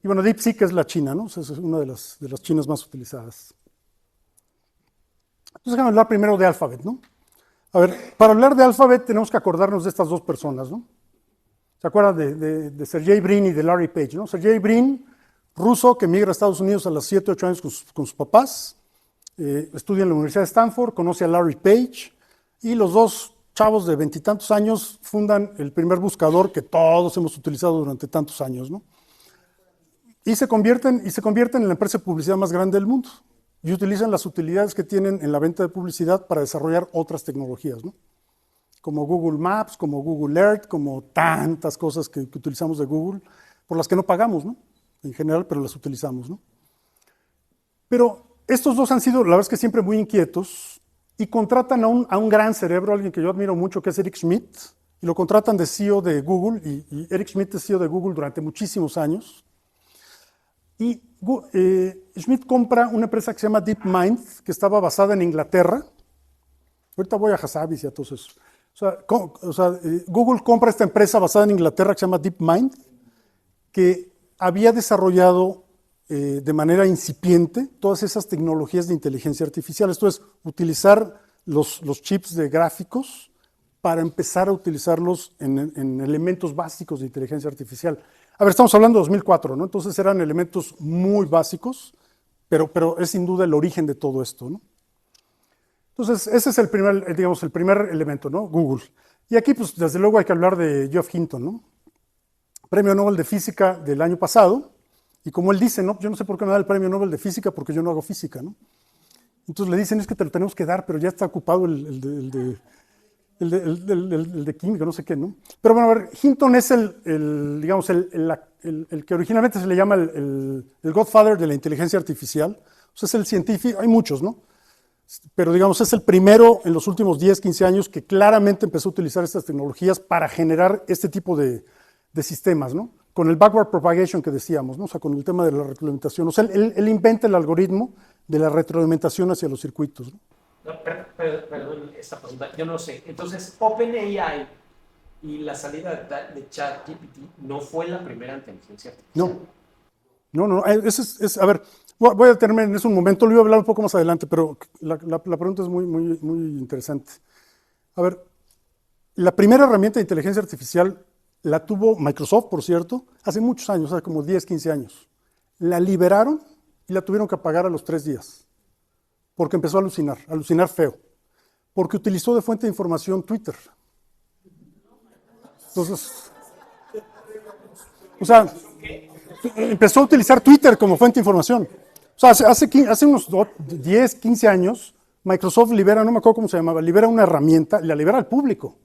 Y bueno, DeepSeek es la china, ¿no? O sea, es una de las chinas más utilizadas. Entonces, déjame hablar primero de Alphabet, ¿no? A ver, para hablar de Alphabet tenemos que acordarnos de estas 2 personas, ¿no? ¿Se acuerdan de Sergey Brin y de Larry Page, ¿no? Sergey Brin, ruso, que migra a Estados Unidos a los 7, 8 años con sus papás, estudia en la Universidad de Stanford, conoce a Larry Page, y los 2 chavos de 20 y tantos años fundan el primer buscador que todos hemos utilizado durante tantos años, ¿no? Y se convierten en la empresa de publicidad más grande del mundo. Y utilizan las utilidades que tienen en la venta de publicidad para desarrollar otras tecnologías, ¿no? Como Google Maps, como Google Earth, como tantas cosas que utilizamos de Google, por las que no pagamos, ¿no? En general, pero las utilizamos, ¿no? Pero estos 2 han sido, la verdad es que siempre muy inquietos, y contratan a un gran cerebro, alguien que yo admiro mucho, que es Eric Schmidt, y lo contratan de CEO de Google, y Eric Schmidt es CEO de Google durante muchísimos años. Y Schmidt compra una empresa que se llama DeepMind, que estaba basada en Inglaterra. Ahorita voy a Hassabis y a todos esos. Google compra esta empresa basada en Inglaterra que se llama DeepMind, que había desarrollado de manera incipiente todas esas tecnologías de inteligencia artificial. Esto es, utilizar los chips de gráficos para empezar a utilizarlos en elementos básicos de inteligencia artificial. A ver, estamos hablando de 2004, ¿no? Entonces eran elementos muy básicos, pero es sin duda el origen de todo esto, ¿no? Entonces, ese es el primer elemento, ¿no? Google. Y aquí, pues, desde luego hay que hablar de Geoff Hinton, ¿no? Premio Nobel de Física del año pasado, y como él dice, ¿no? Yo no sé por qué me da el Premio Nobel de Física, porque yo no hago física, ¿no? Entonces le dicen, es que te lo tenemos que dar, pero ya está ocupado el de química, no sé qué, ¿no? Pero bueno, a ver, Hinton es el que originalmente se le llama el Godfather de la inteligencia artificial. O sea, es el científico, hay muchos, ¿no? Pero digamos, es el primero en los últimos 10, 15 años que claramente empezó a utilizar estas tecnologías para generar este tipo de sistemas, ¿no? Con el backward propagation que decíamos, ¿no? O sea, con el tema de la retroalimentación. O sea, él inventa el algoritmo de la retroalimentación hacia los circuitos, ¿no? No, perdón esta pregunta, yo no sé. Entonces, OpenAI y la salida de ChatGPT no fue la primera inteligencia artificial. No, a ver, voy a detenerme en eso un momento, lo iba a hablar un poco más adelante, pero la pregunta es muy, muy, muy interesante. A ver, la primera herramienta de inteligencia artificial la tuvo Microsoft, por cierto, hace muchos años, hace como 10, 15 años. La liberaron y la tuvieron que apagar a los 3 días, porque empezó a alucinar feo, porque utilizó de fuente de información Twitter. Entonces, o sea, empezó a utilizar Twitter como fuente de información. O sea, hace unos 10, 15 años, Microsoft libera, no me acuerdo cómo se llamaba, libera una herramienta, la libera al público.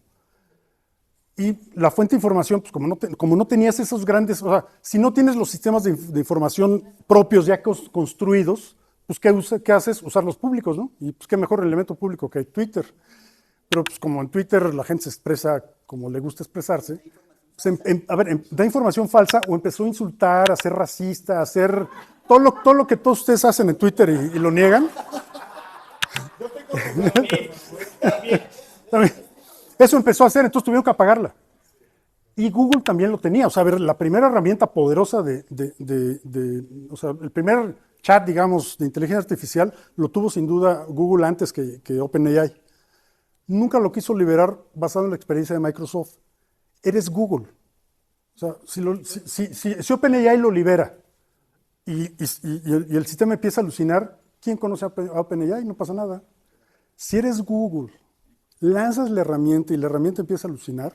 Y la fuente de información, pues como no tenías esos grandes, o sea, si no tienes los sistemas de información propios ya construidos, pues ¿qué haces? Usar los públicos, ¿no? Y pues qué mejor elemento público que Twitter. Pero pues como en Twitter la gente se expresa como le gusta expresarse, da información falsa o empezó a insultar, a ser racista, a hacer todo lo que todos ustedes hacen en Twitter y lo niegan. También. Eso empezó a hacer, entonces tuvieron que apagarla. Y Google también lo tenía. O sea, a ver, la primera herramienta poderosa o sea, el primer chat, digamos, de inteligencia artificial lo tuvo sin duda Google antes que OpenAI. Nunca lo quiso liberar basado en la experiencia de Microsoft. Eres Google. O sea, si OpenAI lo libera y el sistema empieza a alucinar, ¿quién conoce a OpenAI? No pasa nada. Si eres Google, lanzas la herramienta y la herramienta empieza a alucinar,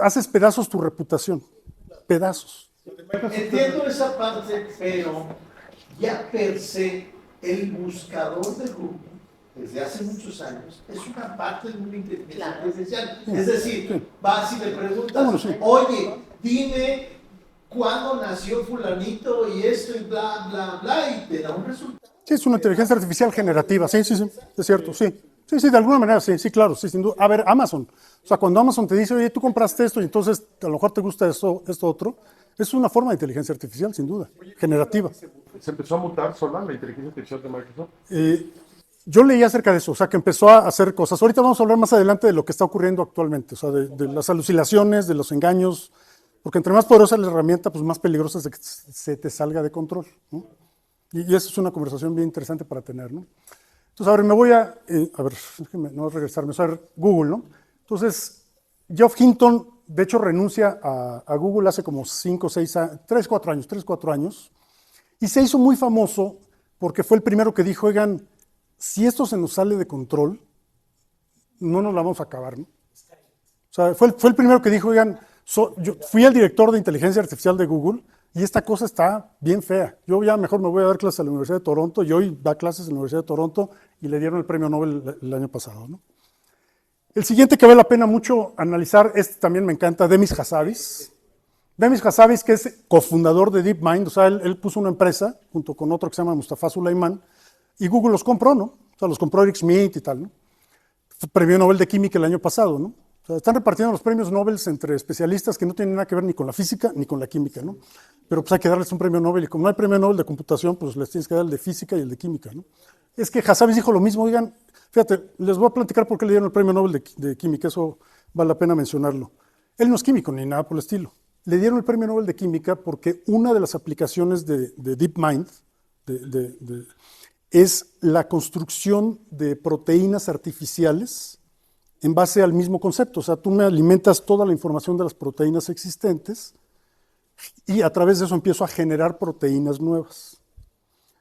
haces pedazos tu reputación. Pedazos. Entiendo esa parte, pero ya per se el buscador de Google, desde hace muchos años, es una parte de una inteligencia artificial. Es decir, vas y le preguntas, oye, dime cuándo nació fulanito y esto y bla, bla, bla, y te da un resultado. Sí, es una inteligencia artificial generativa, sí, es cierto, sí. Sí, de alguna manera, sí, claro, sí, sin duda. A ver, Amazon. O sea, cuando Amazon te dice, oye, tú compraste esto y entonces a lo mejor te gusta esto otro, es una forma de inteligencia artificial, sin duda, generativa. ¿Se empezó a mutar sola la inteligencia artificial de Microsoft? Yo leí acerca de eso, o sea, que empezó a hacer cosas. Ahorita vamos a hablar más adelante de lo que está ocurriendo actualmente, o sea, de las alucinaciones, de los engaños, porque entre más poderosa la herramienta, pues más peligrosa es de que se te salga de control, ¿no? Y eso es una conversación bien interesante para tener, ¿no? Entonces, a ver, me voy a ver, déjenme no regresarme, o sea, Google, ¿no? Entonces, Geoff Hinton, de hecho, renuncia a Google hace como 5, 6, 3, 4 años, y se hizo muy famoso porque fue el primero que dijo, oigan, si esto se nos sale de control, no nos la vamos a acabar, ¿no? O sea, fue el primero que dijo, oigan, yo fui el director de inteligencia artificial de Google, y esta cosa está bien fea. Yo ya mejor me voy a dar clases a la Universidad de Toronto, y hoy da clases en la Universidad de Toronto, y le dieron el premio Nobel el año pasado, ¿no? El siguiente que vale la pena mucho analizar, también me encanta, Demis Hassabis. Demis Hassabis, que es cofundador de DeepMind, o sea, él puso una empresa, junto con otro que se llama Mustafa Suleyman, y Google los compró, ¿no? O sea, los compró Eric Schmidt y tal, ¿no? Fue premio Nobel de Química el año pasado, ¿no? O sea, están repartiendo los premios Nobel entre especialistas que no tienen nada que ver ni con la física ni con la química, ¿no? Pero pues hay que darles un premio Nobel, y como no hay premio Nobel de computación, pues les tienes que dar el de física y el de química, ¿no? Es que Hassabis dijo lo mismo, oigan, fíjate, les voy a platicar por qué le dieron el premio Nobel de química, eso vale la pena mencionarlo. Él no es químico ni nada por el estilo. Le dieron el premio Nobel de química porque una de las aplicaciones de DeepMind es la construcción de proteínas artificiales en base al mismo concepto. O sea, tú me alimentas toda la información de las proteínas existentes y a través de eso empiezo a generar proteínas nuevas.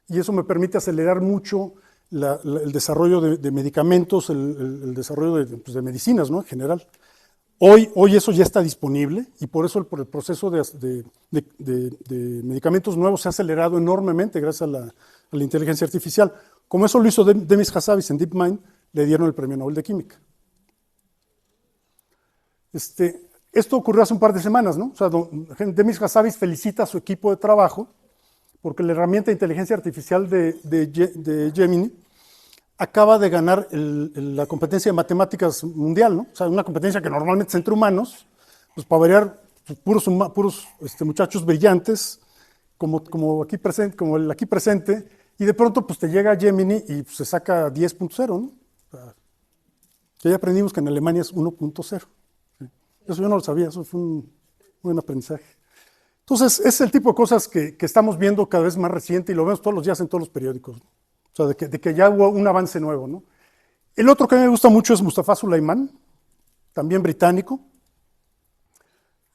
Y eso me permite acelerar mucho el desarrollo de medicamentos, el desarrollo de medicinas, ¿no? En general. Hoy eso ya está disponible, y por eso por el proceso de medicamentos nuevos se ha acelerado enormemente gracias a la inteligencia artificial. Como eso lo hizo Demis Hassabis en DeepMind, le dieron el premio Nobel de Química. Esto ocurrió hace un par de semanas, ¿no? O sea, Demis Hassabis felicita a su equipo de trabajo porque la herramienta de inteligencia artificial de Gemini acaba de ganar la competencia de matemáticas mundial, ¿no? O sea, una competencia que normalmente es entre humanos, pues para variar, pues, puros muchachos brillantes, como el aquí presente, y de pronto pues te llega Gemini y pues, se saca 10.0, ¿no? O sea, ya aprendimos que en Alemania es 1.0. Eso yo no lo sabía, eso fue un buen aprendizaje. Entonces, es el tipo de cosas que estamos viendo cada vez más reciente y lo vemos todos los días en todos los periódicos, ¿no? O sea, de que ya hubo un avance nuevo, ¿no? El otro que a mí me gusta mucho es Mustafa Suleyman, también británico,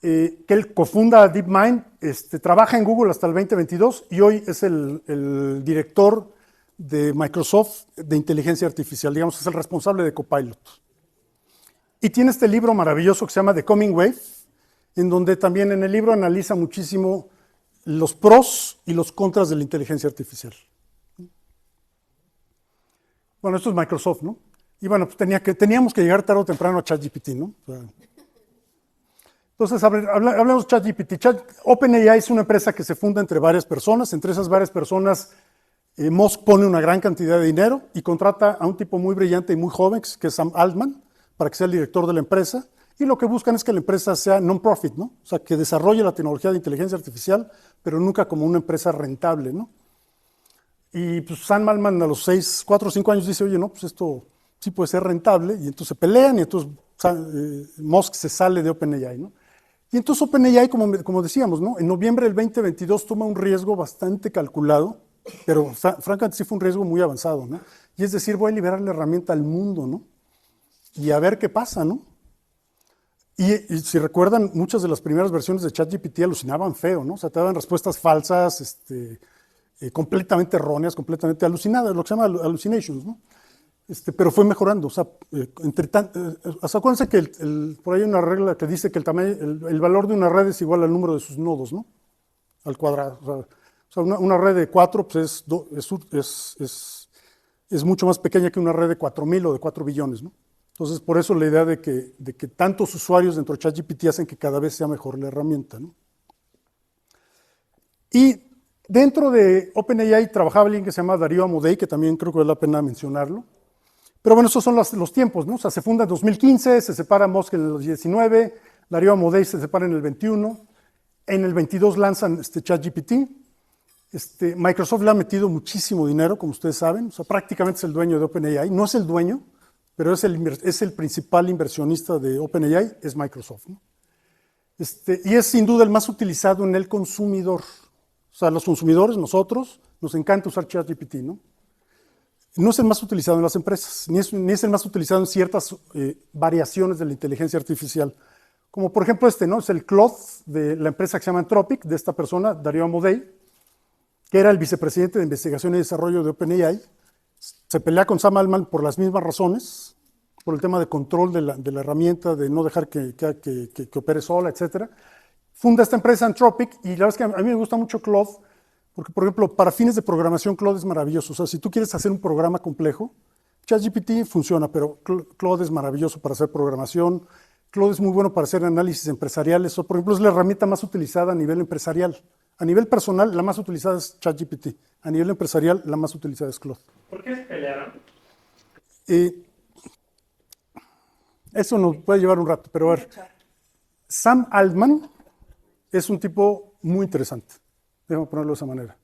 que él cofunda DeepMind, trabaja en Google hasta el 2022 y hoy es el director de Microsoft de inteligencia artificial, digamos, es el responsable de Copilot. Y tiene este libro maravilloso que se llama The Coming Wave, en donde también en el libro analiza muchísimo los pros y los contras de la inteligencia artificial. Bueno, esto es Microsoft, ¿no? Y bueno, pues teníamos que llegar tarde o temprano a ChatGPT, ¿no? O sea, entonces, hablamos de ChatGPT. OpenAI es una empresa que se funda entre varias personas. Entre esas varias personas, Musk pone una gran cantidad de dinero y contrata a un tipo muy brillante y muy joven, que es Sam Altman, para que sea el director de la empresa, Y lo que buscan es que la empresa sea non-profit, ¿no? O sea, que desarrolle la tecnología de inteligencia artificial, pero nunca como una empresa rentable, ¿no? Y pues Sam Altman a los 4 o 5 años dice, oye, no, pues esto sí puede ser rentable, y entonces se pelean, y entonces Musk se sale de OpenAI, ¿no? Y entonces OpenAI, como decíamos, ¿no? En noviembre del 2022 toma un riesgo bastante calculado, pero francamente sí fue un riesgo muy avanzado, ¿no? Y es decir, voy a liberar la herramienta al mundo, ¿no? Y a ver qué pasa, ¿no? Y si recuerdan, muchas de las primeras versiones de ChatGPT alucinaban feo, ¿no? O sea, te daban respuestas falsas, completamente erróneas, completamente alucinadas, lo que se llama hallucinations, ¿no? Pero fue mejorando. O sea, acuérdense que por ahí hay una regla que dice que el valor de una red es igual al número de sus nodos, ¿no? Al cuadrado. O sea, una red de 4 pues es mucho más pequeña que una red de 4,000 o de 4 billones, ¿no? Entonces, por eso la idea de que tantos usuarios dentro de ChatGPT hacen que cada vez sea mejor la herramienta, ¿no? Y dentro de OpenAI trabajaba alguien que se llama Darío Amodei, que también creo que vale la pena mencionarlo. Pero bueno, esos son los tiempos, ¿no? O sea, se funda en 2015, se separa Musk en el 2019, Darío Amodei se separa en el 21, en el 22 lanzan ChatGPT. Microsoft le ha metido muchísimo dinero, como ustedes saben, o sea, prácticamente es el dueño de OpenAI, no es el dueño, pero es el principal inversionista de OpenAI, es Microsoft, ¿no? Y es sin duda el más utilizado en el consumidor. O sea, los consumidores, nosotros, nos encanta usar ChatGPT, ¿no? No es el más utilizado en las empresas, ni es el más utilizado en ciertas variaciones de la inteligencia artificial. Como por ejemplo ¿no? Es el Claude de la empresa que se llama Anthropic, de esta persona, Darío Amodei, que era el vicepresidente de investigación y desarrollo de OpenAI. Se pelea con Sam Altman por las mismas razones, por el tema de control de la herramienta, de no dejar que opere sola, etc. Funda esta empresa Anthropic, y la verdad es que a mí me gusta mucho Claude, porque, por ejemplo, para fines de programación, Claude es maravilloso. O sea, si tú quieres hacer un programa complejo, ChatGPT funciona, pero Claude es maravilloso para hacer programación. Claude es muy bueno para hacer análisis empresariales. O, por ejemplo, es la herramienta más utilizada a nivel empresarial. A nivel personal, la más utilizada es ChatGPT. A nivel empresarial, la más utilizada es Claude. ¿Por qué se pelearon? Eso nos puede llevar un rato, pero a ver. Sam Altman es un tipo muy interesante. Déjame ponerlo de esa manera.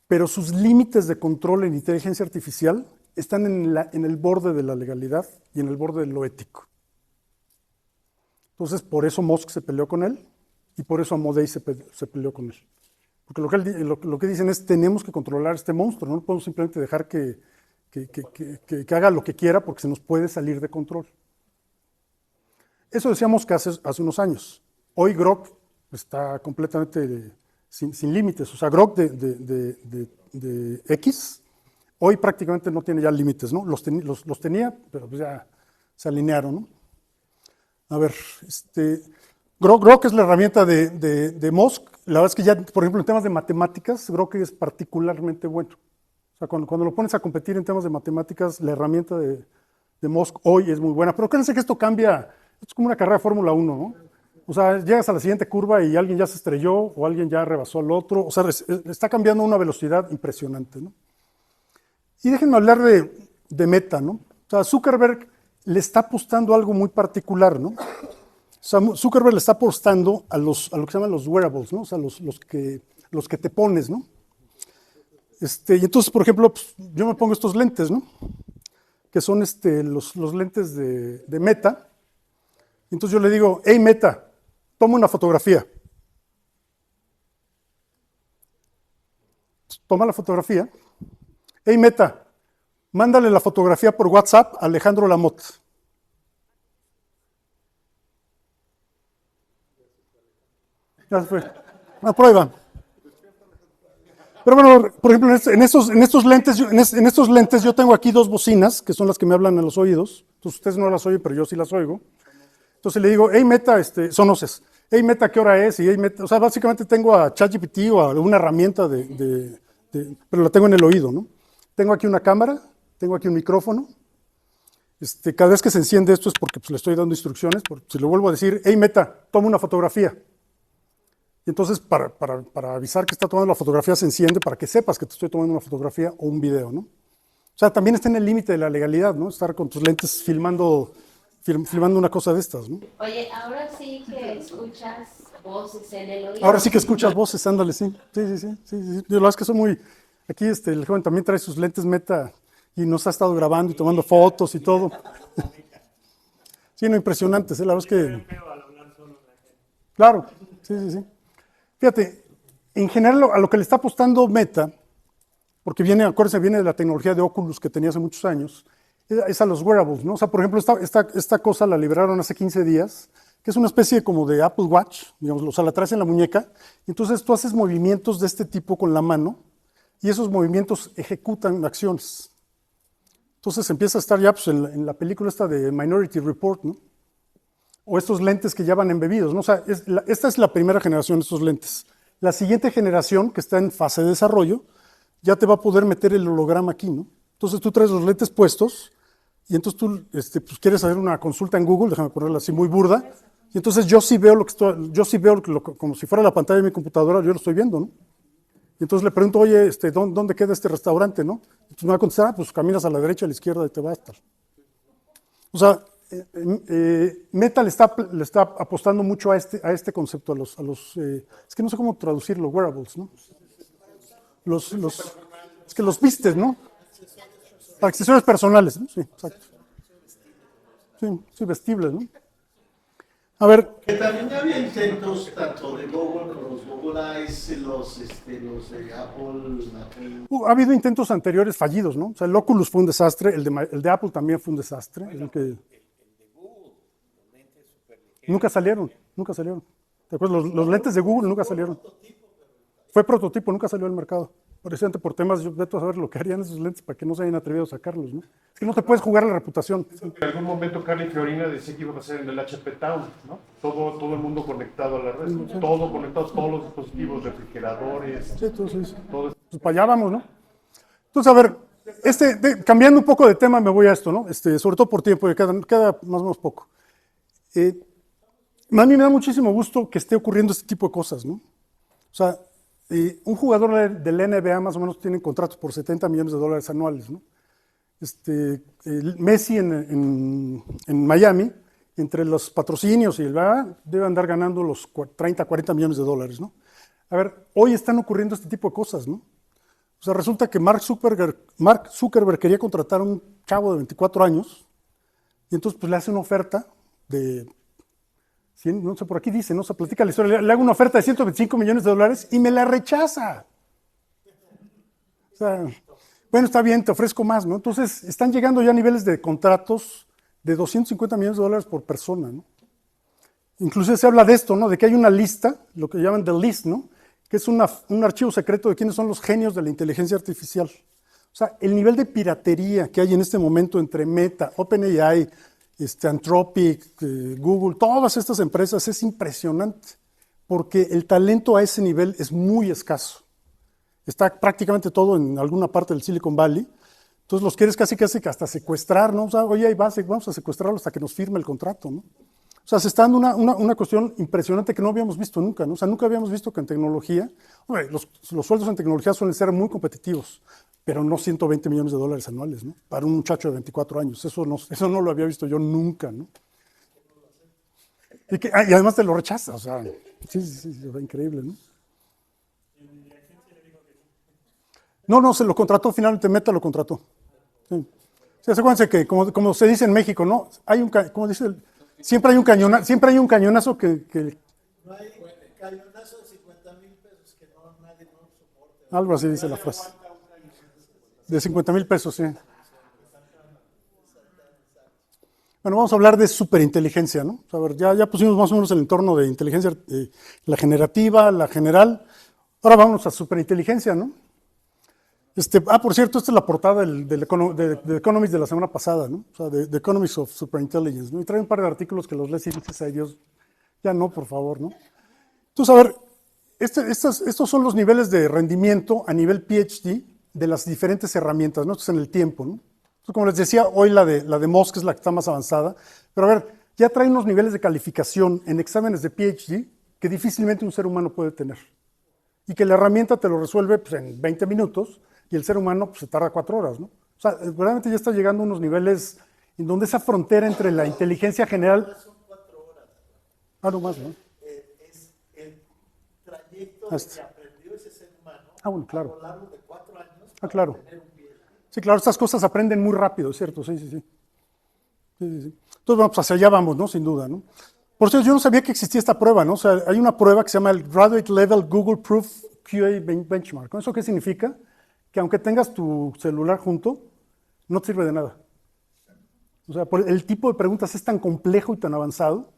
Pero sus límites de control en inteligencia artificial están en el borde de la legalidad y en el borde de lo ético. Entonces, por eso Musk se peleó con él y por eso Amodei se peleó con él. Porque lo que dicen es, tenemos que controlar este monstruo, no podemos simplemente dejar que haga lo que quiera porque se nos puede salir de control. Eso decíamos que hace unos años. Hoy Grok está completamente sin límites. O sea, Grok de X, hoy prácticamente no tiene ya límites, ¿no? Los tenía, pero pues ya se alinearon, ¿no? A ver, Grok es la herramienta de Musk. La verdad es que ya, por ejemplo, en temas de matemáticas, Grok es particularmente bueno. O sea, cuando lo pones a competir en temas de matemáticas, la herramienta de Musk hoy es muy buena. Pero acuérdense que esto cambia, es como una carrera de Fórmula 1, ¿no? O sea, llegas a la siguiente curva y alguien ya se estrelló o alguien ya rebasó al otro. O sea, está cambiando a una velocidad impresionante, ¿no? Y déjenme hablar de Meta, ¿no? O sea, Zuckerberg le está apostando algo muy particular, ¿no? O sea, Zuckerberg le está apostando a lo que se llaman los wearables, ¿no? O sea, los que te pones, ¿no? Y entonces, por ejemplo, pues, yo me pongo estos lentes, ¿no? Que son los lentes de Meta. Entonces yo le digo, hey Meta, toma una fotografía. Toma la fotografía. Hey Meta, mándale la fotografía por WhatsApp a Alejandro Lamotte. Ya se fue. Una prueba. Pero bueno, por ejemplo, en estos lentes yo tengo aquí 2 bocinas, que son las que me hablan en los oídos. Entonces ustedes no las oyen, pero yo sí las oigo. Entonces le digo, hey Meta, son voces. Hey Meta, ¿qué hora es? Y hey Meta, o sea, básicamente tengo a ChatGPT o a una herramienta pero la tengo en el oído, ¿no? Tengo aquí una cámara, tengo aquí un micrófono. Cada vez que se enciende esto es porque pues, le estoy dando instrucciones. Si le vuelvo a decir, hey Meta, toma una fotografía. Y entonces, para avisar que está tomando la fotografía, se enciende para que sepas que te estoy tomando una fotografía o un video, ¿no? O sea, también está en el límite de la legalidad, ¿no? Estar con tus lentes filmando filmando una cosa de estas, ¿no? Oye, ahora sí que escuchas voces en el oído. Ahora sí que escuchas voces, ándale, sí. Sí. Yo, la verdad es que soy muy... Aquí el joven también trae sus lentes Meta y nos ha estado grabando y tomando fotos y todo. Sí, no, impresionantes, la verdad es que... Claro, sí. Fíjate, en general a lo que le está apostando Meta, porque acuérdense, viene de la tecnología de Oculus que tenía hace muchos años, es a los wearables, ¿no? O sea, por ejemplo, esta cosa la liberaron hace 15 días, que es una especie como de Apple Watch, digamos, o sea, la traes en la muñeca, y entonces tú haces movimientos de este tipo con la mano, y esos movimientos ejecutan acciones. Entonces empieza a estar ya pues, en la película esta de Minority Report, ¿no? O estos lentes que ya van embebidos, ¿no? O sea, esta es la primera generación de estos lentes. La siguiente generación, que está en fase de desarrollo, ya te va a poder meter el holograma aquí, ¿no? Entonces tú traes los lentes puestos y entonces tú pues, quieres hacer una consulta en Google, déjame ponerla así muy burda, y entonces yo sí veo como si fuera la pantalla de mi computadora, yo lo estoy viendo, ¿no? Y entonces le pregunto, oye, ¿dónde queda este restaurante, no? Entonces me va a contestar, pues caminas a la derecha, a la izquierda y te va a estar. O sea, Meta le está apostando mucho a este concepto, es que no sé cómo traducirlo, wearables, ¿no? Es que los vistes, ¿no? Accesorios personales, ¿no? Sí, exacto. Sí, vestibles, ¿no? A ver. Que también ya había intentos tanto de Google como los Google Eyes, los de Apple. Ha habido intentos anteriores fallidos, ¿no? O sea, el Oculus fue un desastre, el de Apple también fue un desastre. El de Google, los lentes nunca salieron. ¿Te acuerdas? Los lentes de Google nunca salieron. Fue prototipo, nunca salió al mercado. Precisamente por temas, yo veto a saber lo que harían esos lentes para que no se hayan atrevido a sacarlos, ¿no? Es que no te puedes jugar la reputación. En algún momento Carly Fiorina decía que iba a pasar en el HP Town, ¿no? Todo el mundo conectado a la red, sí. Todo conectado, todos los dispositivos, refrigeradores. Sí, entonces, todo eso. Pues para allá vamos, ¿no? Entonces, a ver, cambiando un poco de tema me voy a esto, ¿no? Sobre todo por tiempo, que queda más o menos poco. A mí me da muchísimo gusto que esté ocurriendo este tipo de cosas, ¿no? O sea, un jugador del NBA más o menos tiene contratos por $70 millones anuales, ¿no? Messi en Miami, entre los patrocinios y debe andar ganando los 30, 40 millones de dólares, ¿no? A ver, hoy están ocurriendo este tipo de cosas, ¿no? O sea, resulta que Mark Zuckerberg quería contratar a un chavo de 24 años y entonces pues le hace una oferta de... No sé, por aquí dice, no se platica la historia, le hago una oferta de $125 millones y me la rechaza. O sea, bueno, está bien, te ofrezco más, ¿no? Entonces, están llegando ya a niveles de contratos de $250 millones por persona, ¿no? Inclusive se habla de esto, ¿no? De que hay una lista, lo que llaman the list, ¿no? Que es un archivo secreto de quiénes son los genios de la inteligencia artificial. O sea, el nivel de piratería que hay en este momento entre Meta, OpenAI, Anthropic, Google, todas estas empresas es impresionante, porque el talento a ese nivel es muy escaso. Está prácticamente todo en alguna parte del Silicon Valley, entonces los quieres casi que hasta secuestrar, ¿no? O sea, oye, ahí vamos a secuestrarlo hasta que nos firme el contrato, ¿no? O sea, se está dando una cuestión impresionante que no habíamos visto nunca, ¿no? O sea, nunca habíamos visto que en tecnología, hombre, los sueldos en tecnología suelen ser muy competitivos, pero no $120 millones anuales, ¿no? Para un muchacho de 24 años. Eso no lo había visto yo nunca, ¿no? Y además te lo rechaza, o sea, sí, increíble, ¿no? No, se lo contrató, finalmente Meta lo contrató. Sí. Sí, acuérdense que, como se dice en México, ¿no? Como dice, siempre hay un cañonazo que... No hay cañonazo de $50,000 que nadie no soporte. Algo así dice la frase. De $50,000, sí. Bueno, vamos a hablar de superinteligencia, ¿no? A ver, ya pusimos más o menos el entorno de inteligencia, la generativa, la general. Ahora vamos a superinteligencia, ¿no? Por cierto, esta es la portada de Economist de la semana pasada, ¿no? O sea, de Economics of Superintelligence, ¿no? Y trae un par de artículos que los lees y dices, ay Dios, ya no, por favor, ¿no? Entonces, a ver, estos son los niveles de rendimiento a nivel PhD de las diferentes herramientas, ¿no? Esto es en el tiempo, ¿no? Entonces, como les decía, hoy la de Mosk es la que está más avanzada, pero a ver, ya trae unos niveles de calificación en exámenes de PhD que difícilmente un ser humano puede tener. Y que la herramienta te lo resuelve pues, en 20 minutos y el ser humano pues, se tarda 4 horas, ¿no? O sea, realmente ya está llegando a unos niveles en donde esa frontera entre la inteligencia general... Son 4 horas. Ah, no más, ¿no? Es el trayecto Ah, que aprendió ese ser humano bueno, claro. a lo largo de 4 años Ah, para claro. tener un pie. Sí, claro, estas cosas aprenden muy rápido, es cierto, sí, sí, sí. Sí, sí, sí. Entonces, bueno, pues hacia allá vamos, ¿no? Sin duda, ¿no? Por cierto, yo no sabía que existía esta prueba, ¿no? O sea, hay una prueba que se llama el Graduate Level Google Proof QA Benchmark. ¿Eso qué significa? Que aunque tengas tu celular junto, no te sirve de nada. O sea, el tipo de preguntas es tan complejo y tan avanzado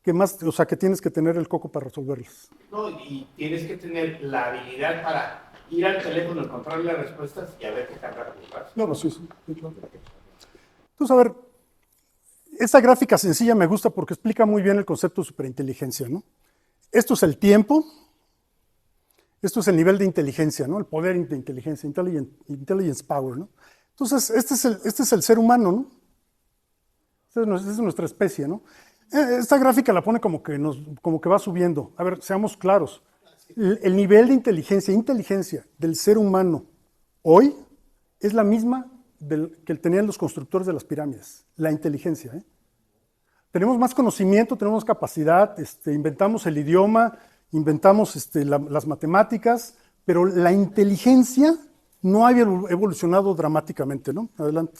que más, o sea, que tienes que tener el coco para resolverlas. No, y tienes que tener la habilidad para ir al teléfono, encontrar las respuestas y a ver qué tan rápido vas. Claro, sí, sí, sí, claro. Entonces, a ver, esta gráfica sencilla me gusta porque explica muy bien el concepto de superinteligencia, ¿no? Esto es el tiempo, esto es el nivel de inteligencia, ¿no? El poder de inteligencia, intelligence power, ¿no? Entonces, este es el ser humano, ¿no? Esta es nuestra especie, ¿no? Esta gráfica la pone como que va subiendo. A ver, seamos claros. El nivel de inteligencia del ser humano hoy es la misma que tenían los constructores de las pirámides, la inteligencia. Tenemos más conocimiento, tenemos más capacidad, inventamos el idioma, inventamos las matemáticas, pero la inteligencia no ha evolucionado dramáticamente, ¿no? Adelante.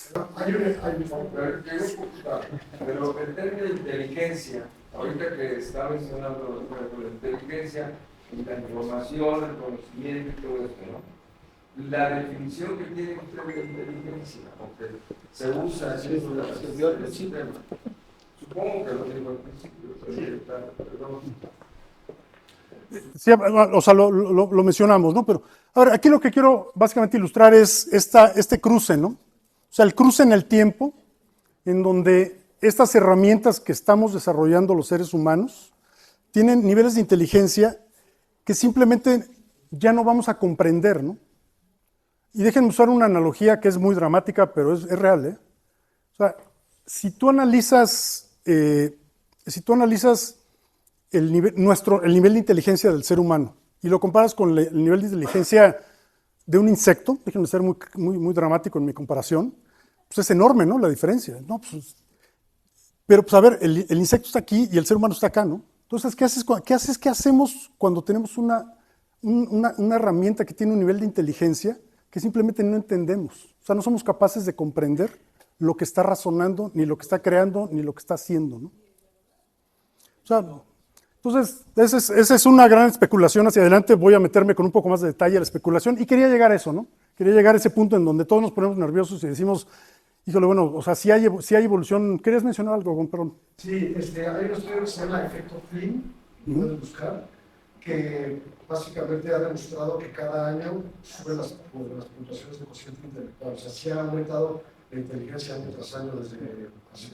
Pero el término de inteligencia, ahorita que está mencionando la inteligencia, la información, el conocimiento y todo esto, ¿no? La definición que tiene usted de inteligencia, aunque se usa en el sistema. Supongo que lo digo al principio, perdón. Sí, o sea, lo mencionamos, ¿no? Pero, a ver, aquí lo que quiero básicamente ilustrar es este cruce, ¿no? O sea, el cruce en el tiempo, en donde estas herramientas que estamos desarrollando los seres humanos tienen niveles de inteligencia que simplemente ya no vamos a comprender, ¿no? Y déjenme usar una analogía que es muy dramática, pero es real, ¿eh? O sea, si tú analizas el nivel de inteligencia del ser humano y lo comparas con el nivel de inteligencia de un insecto, déjenme ser muy dramático en mi comparación, pues es enorme, ¿no? La diferencia, ¿no? Pero, pues a ver, el insecto está aquí y el ser humano está acá, ¿no? Entonces, ¿qué hacemos cuando tenemos una herramienta que tiene un nivel de inteligencia que simplemente no entendemos? O sea, no somos capaces de comprender lo que está razonando, ni lo que está creando, ni lo que está haciendo, ¿no? O sea, entonces, esa es una gran especulación hacia adelante. Voy a meterme con un poco más de detalle a la especulación y quería llegar a eso, ¿no? Quería llegar a ese punto en donde todos nos ponemos nerviosos y decimos, híjole, bueno, o sea, si hay evolución. ¿Querías mencionar algo, perdón? Sí, hay un estudio que se llama efecto Flynn, lo pueden buscar, que básicamente ha demostrado que cada año suben las puntuaciones de cociente intelectual. O sea, sí ha aumentado la inteligencia año tras año desde hace...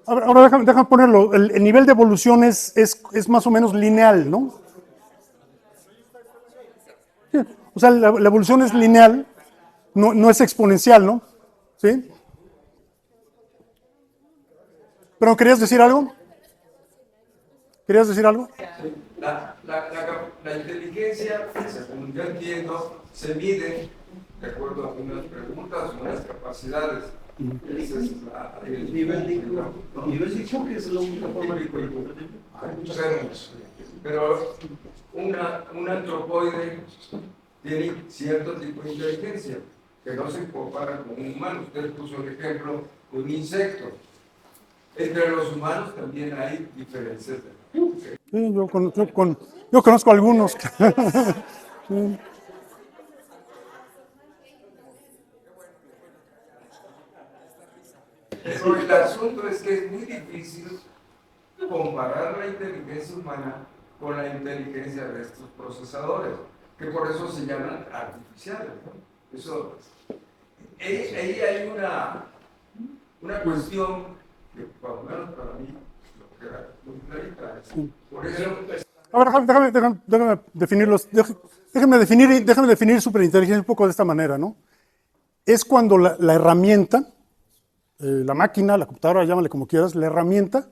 Ahora déjame ponerlo. El nivel de evolución es más o menos lineal, ¿no? Sí, o sea, la evolución es lineal, no es exponencial, ¿no? ¿Sí? ¿Pero querías decir algo? ¿Querías decir algo? La inteligencia, según yo entiendo, se mide de acuerdo a unas preguntas, unas capacidades. Ese es el nivel de IQ, que es la única forma de hay muchos términos, pero un antropoide tiene cierto tipo de inteligencia que no se compara con un humano. Usted puso el ejemplo de un insecto. Entre los humanos también hay diferencias. Sí, yo conozco algunos. Sí. Pero el asunto es que es muy difícil comparar la inteligencia humana con la inteligencia de estos procesadores, que por eso se llaman artificiales, ¿no? Eso, ahí hay una cuestión que, por lo menos para mí, lo que era muy clarita. Por eso... Ahora, déjame definirlos. Déjame definir superinteligencia un poco de esta manera, ¿no? Es cuando la herramienta, la máquina, la computadora, llámale como quieras, la herramienta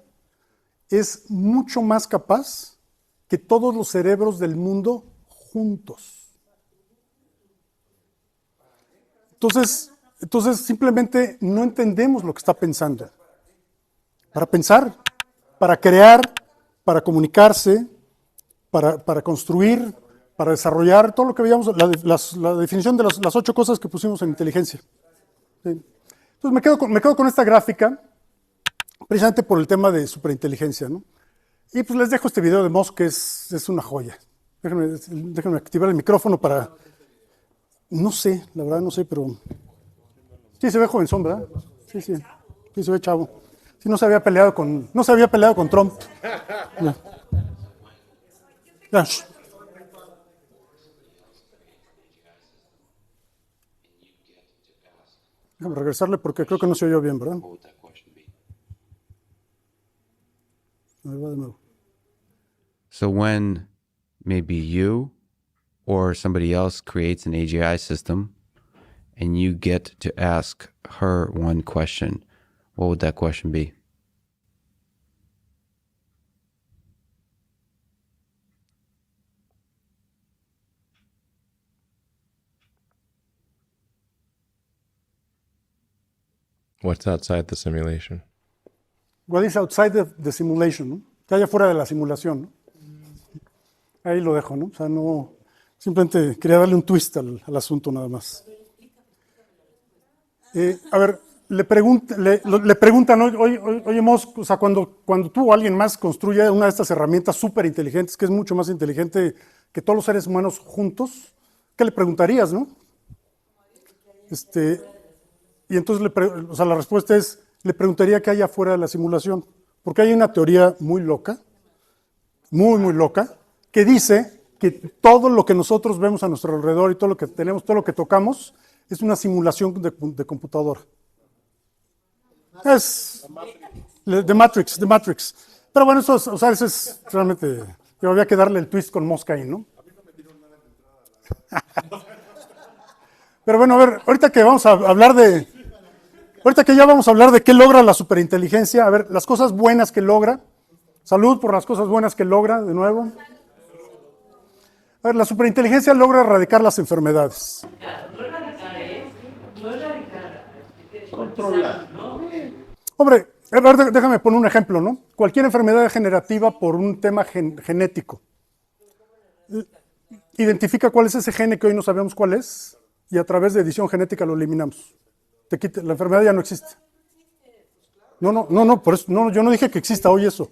es mucho más capaz que todos los cerebros del mundo juntos. Entonces simplemente no entendemos lo que está pensando. Para pensar, para crear, para comunicarse, para construir, para desarrollar, todo lo que veíamos, la definición de las 8 cosas que pusimos en inteligencia. ¿Sí? Entonces me quedo con esta gráfica, precisamente por el tema de superinteligencia, ¿no? Y pues les dejo este video de Musk, que es una joya. Déjenme activar el micrófono para... No sé, la verdad no sé, pero... Sí, se ve jovenzón, ¿verdad? Sí, se ve chavo. Sí, no se había peleado con Trump. Ya. Déjame regresarle porque creo que no se oyó bien, ¿verdad? Ahí va de nuevo. So when maybe you or somebody else creates an AGI system and you get to ask her one question, what would that question be? What's outside the simulation? What is outside the simulation, ¿no? Que haya fuera de la simulación, ¿no? Ahí lo dejo, ¿no? O sea, no... Simplemente quería darle un twist al asunto nada más. A ver, le preguntan, oye, Musk, o sea, cuando tú o alguien más construye una de estas herramientas súper inteligentes, que es mucho más inteligente que todos los seres humanos juntos, ¿qué le preguntarías, no? Y entonces, o sea, la respuesta es, le preguntaría qué hay afuera de la simulación. Porque hay una teoría muy loca, muy loca, que dice que todo lo que nosotros vemos a nuestro alrededor y todo lo que tenemos, todo lo que tocamos, es una simulación de computadora. Es de Matrix. Pero bueno, eso es realmente, yo había que darle el twist con Musk ahí, ¿no? Pero bueno, a ver, ahorita que ya vamos a hablar de qué logra la superinteligencia, a ver, las cosas buenas que logra. Salud por las cosas buenas que logra, de nuevo. A ver, la superinteligencia logra erradicar las enfermedades. Controlar. Hombre, a ver, déjame poner un ejemplo, ¿no? Cualquier enfermedad degenerativa por un tema genético. Identifica cuál es ese gene que hoy no sabemos cuál es y a través de edición genética lo eliminamos. La enfermedad ya no existe. No, por eso, no, yo no dije que exista hoy eso.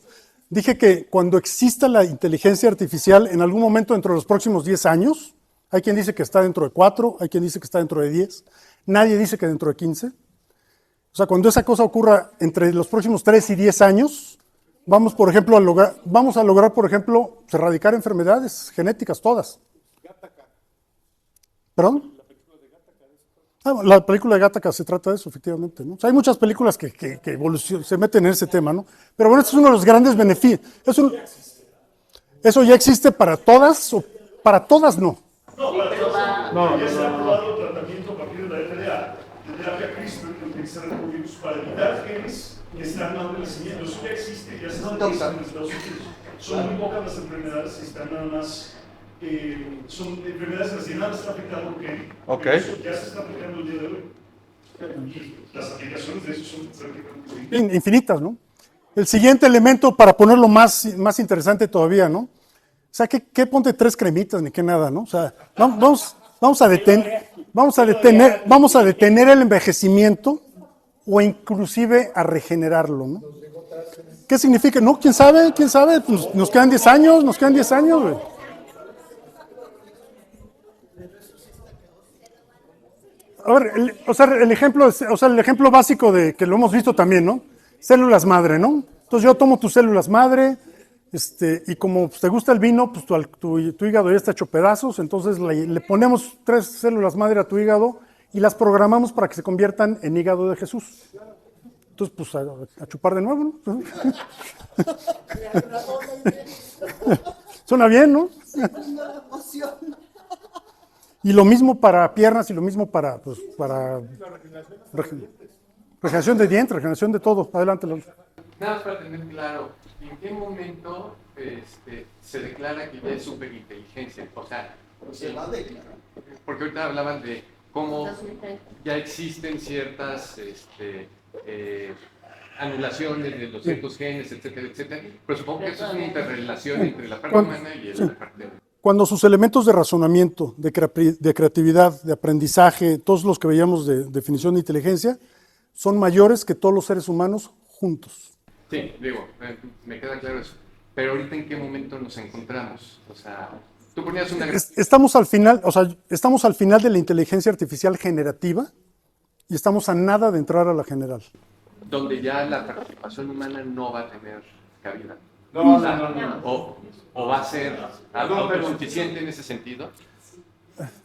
Dije que cuando exista la inteligencia artificial, en algún momento dentro de los próximos 10 años, hay quien dice que está dentro de 4, hay quien dice que está dentro de 10, nadie dice que dentro de 15. O sea, cuando esa cosa ocurra entre los próximos 3 y 10 años, vamos a lograr, por ejemplo, erradicar enfermedades genéticas todas. ¿Perdón? La película de Gattaca se trata de eso, efectivamente, ¿no? O sea, hay muchas películas que se meten en ese tema, ¿no? Pero bueno, este es uno de los grandes beneficios. ¿Eso ya existe para todas o para todas no? No, ya se ha aprobado tratamiento a partir de la FDA, de terapia CRISPR, que utiliza retrovirus para editar genes que están mal de nacimiento. Eso ya existe, ya se está utilizando en Estados Unidos. Son muy pocas las enfermedades que están nada más... son enfermedades que nada está afectando que eso ya se está aplicando el día de hoy. Las aplicaciones de eso son prácticamente infinitas, ¿no? El siguiente elemento, para ponerlo más interesante todavía, ¿no? O sea, ¿qué ponte 3 cremitas ni qué nada, ¿no? O sea, vamos a detener el envejecimiento o inclusive a regenerarlo, ¿no? ¿Qué significa? No, ¿quién sabe? Pues nos quedan 10 años, güey. A ver, el ejemplo básico de que lo hemos visto también, ¿no? Células madre, ¿no? Entonces yo tomo tus células madre, y como te gusta el vino, pues tu hígado ya está hecho pedazos, entonces le ponemos 3 células madre a tu hígado y las programamos para que se conviertan en hígado de Jesús. Entonces, pues a chupar de nuevo, ¿no? Suena bien, ¿no? Y lo mismo para piernas y lo mismo para regeneración de dientes, regeneración de todo. Adelante, Lalo. Nada más para tener claro, ¿en qué momento se declara que ya es superinteligencia? O sea, se va a declarar. Porque ahorita hablaban de como ya existen ciertas anulaciones de los ciertos genes, etcétera, etcétera. Pero supongo que eso es una interrelación entre la parte humana y la parte... Cuando sus elementos de razonamiento, de creatividad, de aprendizaje, todos los que veíamos de definición de inteligencia, son mayores que todos los seres humanos juntos. Sí, digo, me queda claro eso. Pero ahorita, ¿en qué momento nos encontramos? O sea, tú ponías una... Estamos al final, estamos al final de la inteligencia artificial generativa y estamos a nada de entrar a la general. Donde ya la participación humana no va a tener cabida. No. O va a ser autosuficiente en ese sentido.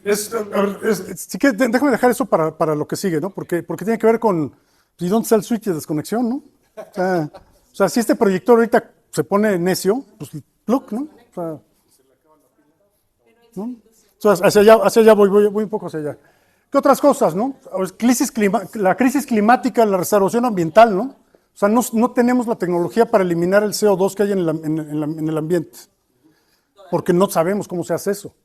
Déjame dejar eso para lo que sigue, ¿no? Porque tiene que ver con, ¿y dónde está el switch de desconexión, no? O sea, si este proyector ahorita se pone necio, pues plug, ¿no? O sea, hacia allá voy un poco hacia allá. ¿Qué otras cosas, no? La crisis climática, la restauración ambiental, ¿no? O sea, no tenemos la tecnología para eliminar el CO2 que hay en el ambiente, porque no sabemos cómo se hace eso.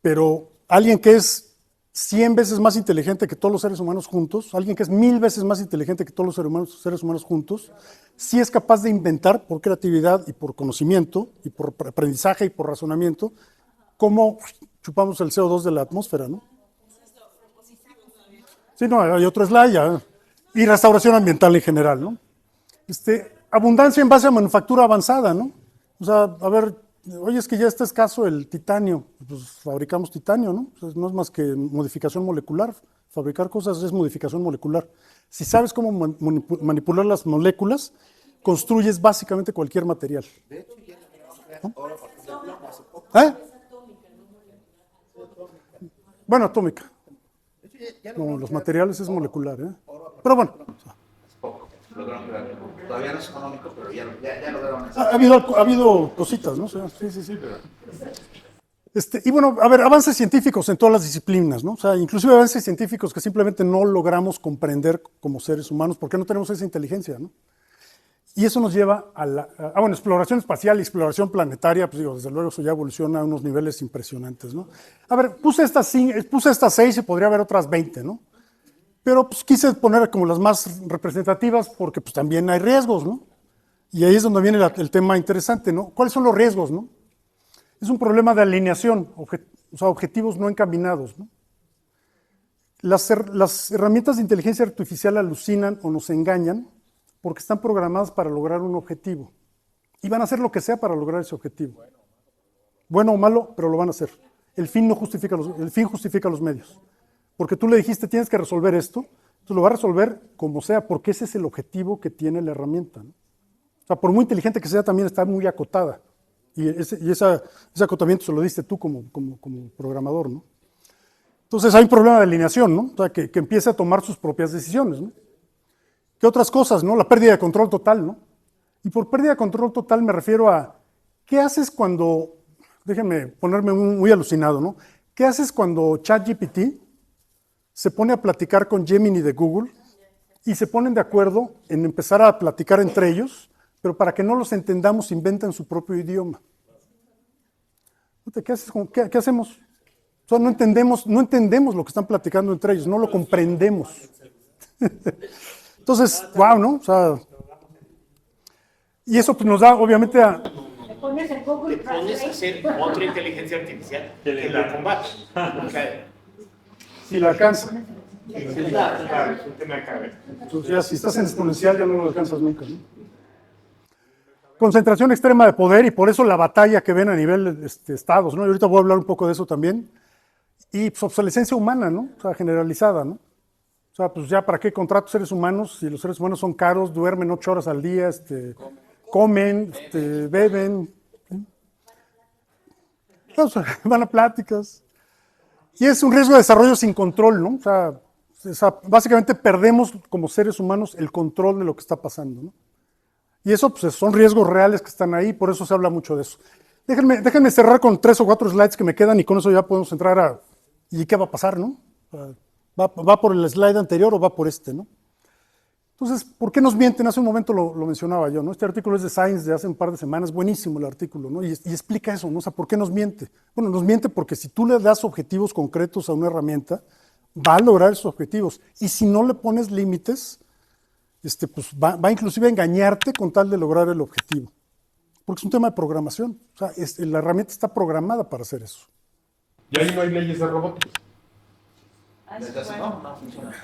Pero alguien que es 100 veces más inteligente que todos los seres humanos juntos, alguien que es 1000 veces más inteligente que todos los seres humanos juntos, sí es capaz de inventar por creatividad y por conocimiento, y por aprendizaje y por razonamiento, cómo chupamos el CO2 de la atmósfera, ¿no? Sí, no, hay otro slide ya. Y restauración ambiental en general, ¿no? Abundancia en base a manufactura avanzada, ¿no? O sea, a ver, oye, es que ya está escaso el titanio. Pues fabricamos titanio, ¿no? O sea, no es más que modificación molecular. Fabricar cosas es modificación molecular. Si sabes cómo manipular las moléculas, construyes básicamente cualquier material. ¿No? Bueno, atómica. No, los materiales es molecular, ¿eh? Pero bueno. Todavía no es económico, pero ya lograron eso. Ha habido cositas, ¿no? Sí. Y bueno, a ver, avances científicos en todas las disciplinas, ¿no? O sea, inclusive avances científicos que simplemente no logramos comprender como seres humanos porque no tenemos esa inteligencia, ¿no? Y eso nos lleva a bueno, exploración espacial y exploración planetaria, pues digo, desde luego eso ya evoluciona a unos niveles impresionantes, ¿no? A ver, puse estas 6 y podría haber otras 20, ¿no? Pero pues quise poner como las más representativas porque pues también hay riesgos, ¿no? Y ahí es donde viene el tema interesante, ¿no? ¿Cuáles son los riesgos, no? Es un problema de alineación, o sea, objetivos no encaminados, ¿no? Las herramientas de inteligencia artificial alucinan o nos engañan porque están programadas para lograr un objetivo. Y van a hacer lo que sea para lograr ese objetivo. Bueno o malo, pero lo van a hacer. El fin justifica los medios. Porque tú le dijiste, tienes que resolver esto, tú lo vas a resolver como sea, porque ese es el objetivo que tiene la herramienta, ¿no? O sea, por muy inteligente que sea, también está muy acotada. Y ese acotamiento se lo diste tú como programador, ¿no? Entonces hay un problema de alineación, ¿no? O sea, que empiece a tomar sus propias decisiones, ¿no? ¿Qué otras cosas, no? La pérdida de control total, ¿no? Y por pérdida de control total me refiero a, ¿qué haces cuando, déjenme ponerme muy alucinado, ¿no? ¿Qué haces cuando ChatGPT se pone a platicar con Gemini de Google y se ponen de acuerdo en empezar a platicar entre ellos, pero para que no los entendamos inventan su propio idioma? ¿Qué haces? ¿Qué hacemos? O sea, no entendemos lo que están platicando entre ellos, no lo comprendemos. Entonces, wow, ¿no? O sea, y eso pues, nos da, obviamente, a... Te pones a hacer otra inteligencia artificial que la combate. Si la alcanza. Claro, es un tema de carga. Entonces, ya, si estás en exponencial ya no lo alcanzas nunca, ¿no? Concentración extrema de poder y por eso la batalla que ven a nivel estados, ¿no? Y ahorita voy a hablar un poco de eso también. Y pues, obsolescencia humana, ¿no? O sea, generalizada, ¿no? O sea, pues ya para qué contrato seres humanos si los seres humanos son caros, duermen 8 horas al día, comen, beben, ¿sí? O sea, van a pláticas. Y es un riesgo de desarrollo sin control, ¿no? O sea, básicamente perdemos como seres humanos el control de lo que está pasando, ¿no? Y eso pues, son riesgos reales que están ahí, por eso se habla mucho de eso. Déjenme cerrar con 3 o 4 slides que me quedan y con eso ya podemos entrar a ¿y qué va a pasar, no? ¿Va por el slide anterior o va por este, no? Entonces, ¿por qué nos mienten? Hace un momento lo mencionaba yo, ¿no? Este artículo es de Science de hace un par de semanas, buenísimo el artículo, ¿no? Y explica eso, ¿no? O sea, ¿por qué nos miente? Bueno, nos miente porque si tú le das objetivos concretos a una herramienta, va a lograr esos objetivos. Y si no le pones límites, pues va inclusive a engañarte con tal de lograr el objetivo. Porque es un tema de programación. O sea, la herramienta está programada para hacer eso. Y ahí no hay leyes de robótica. No funciona.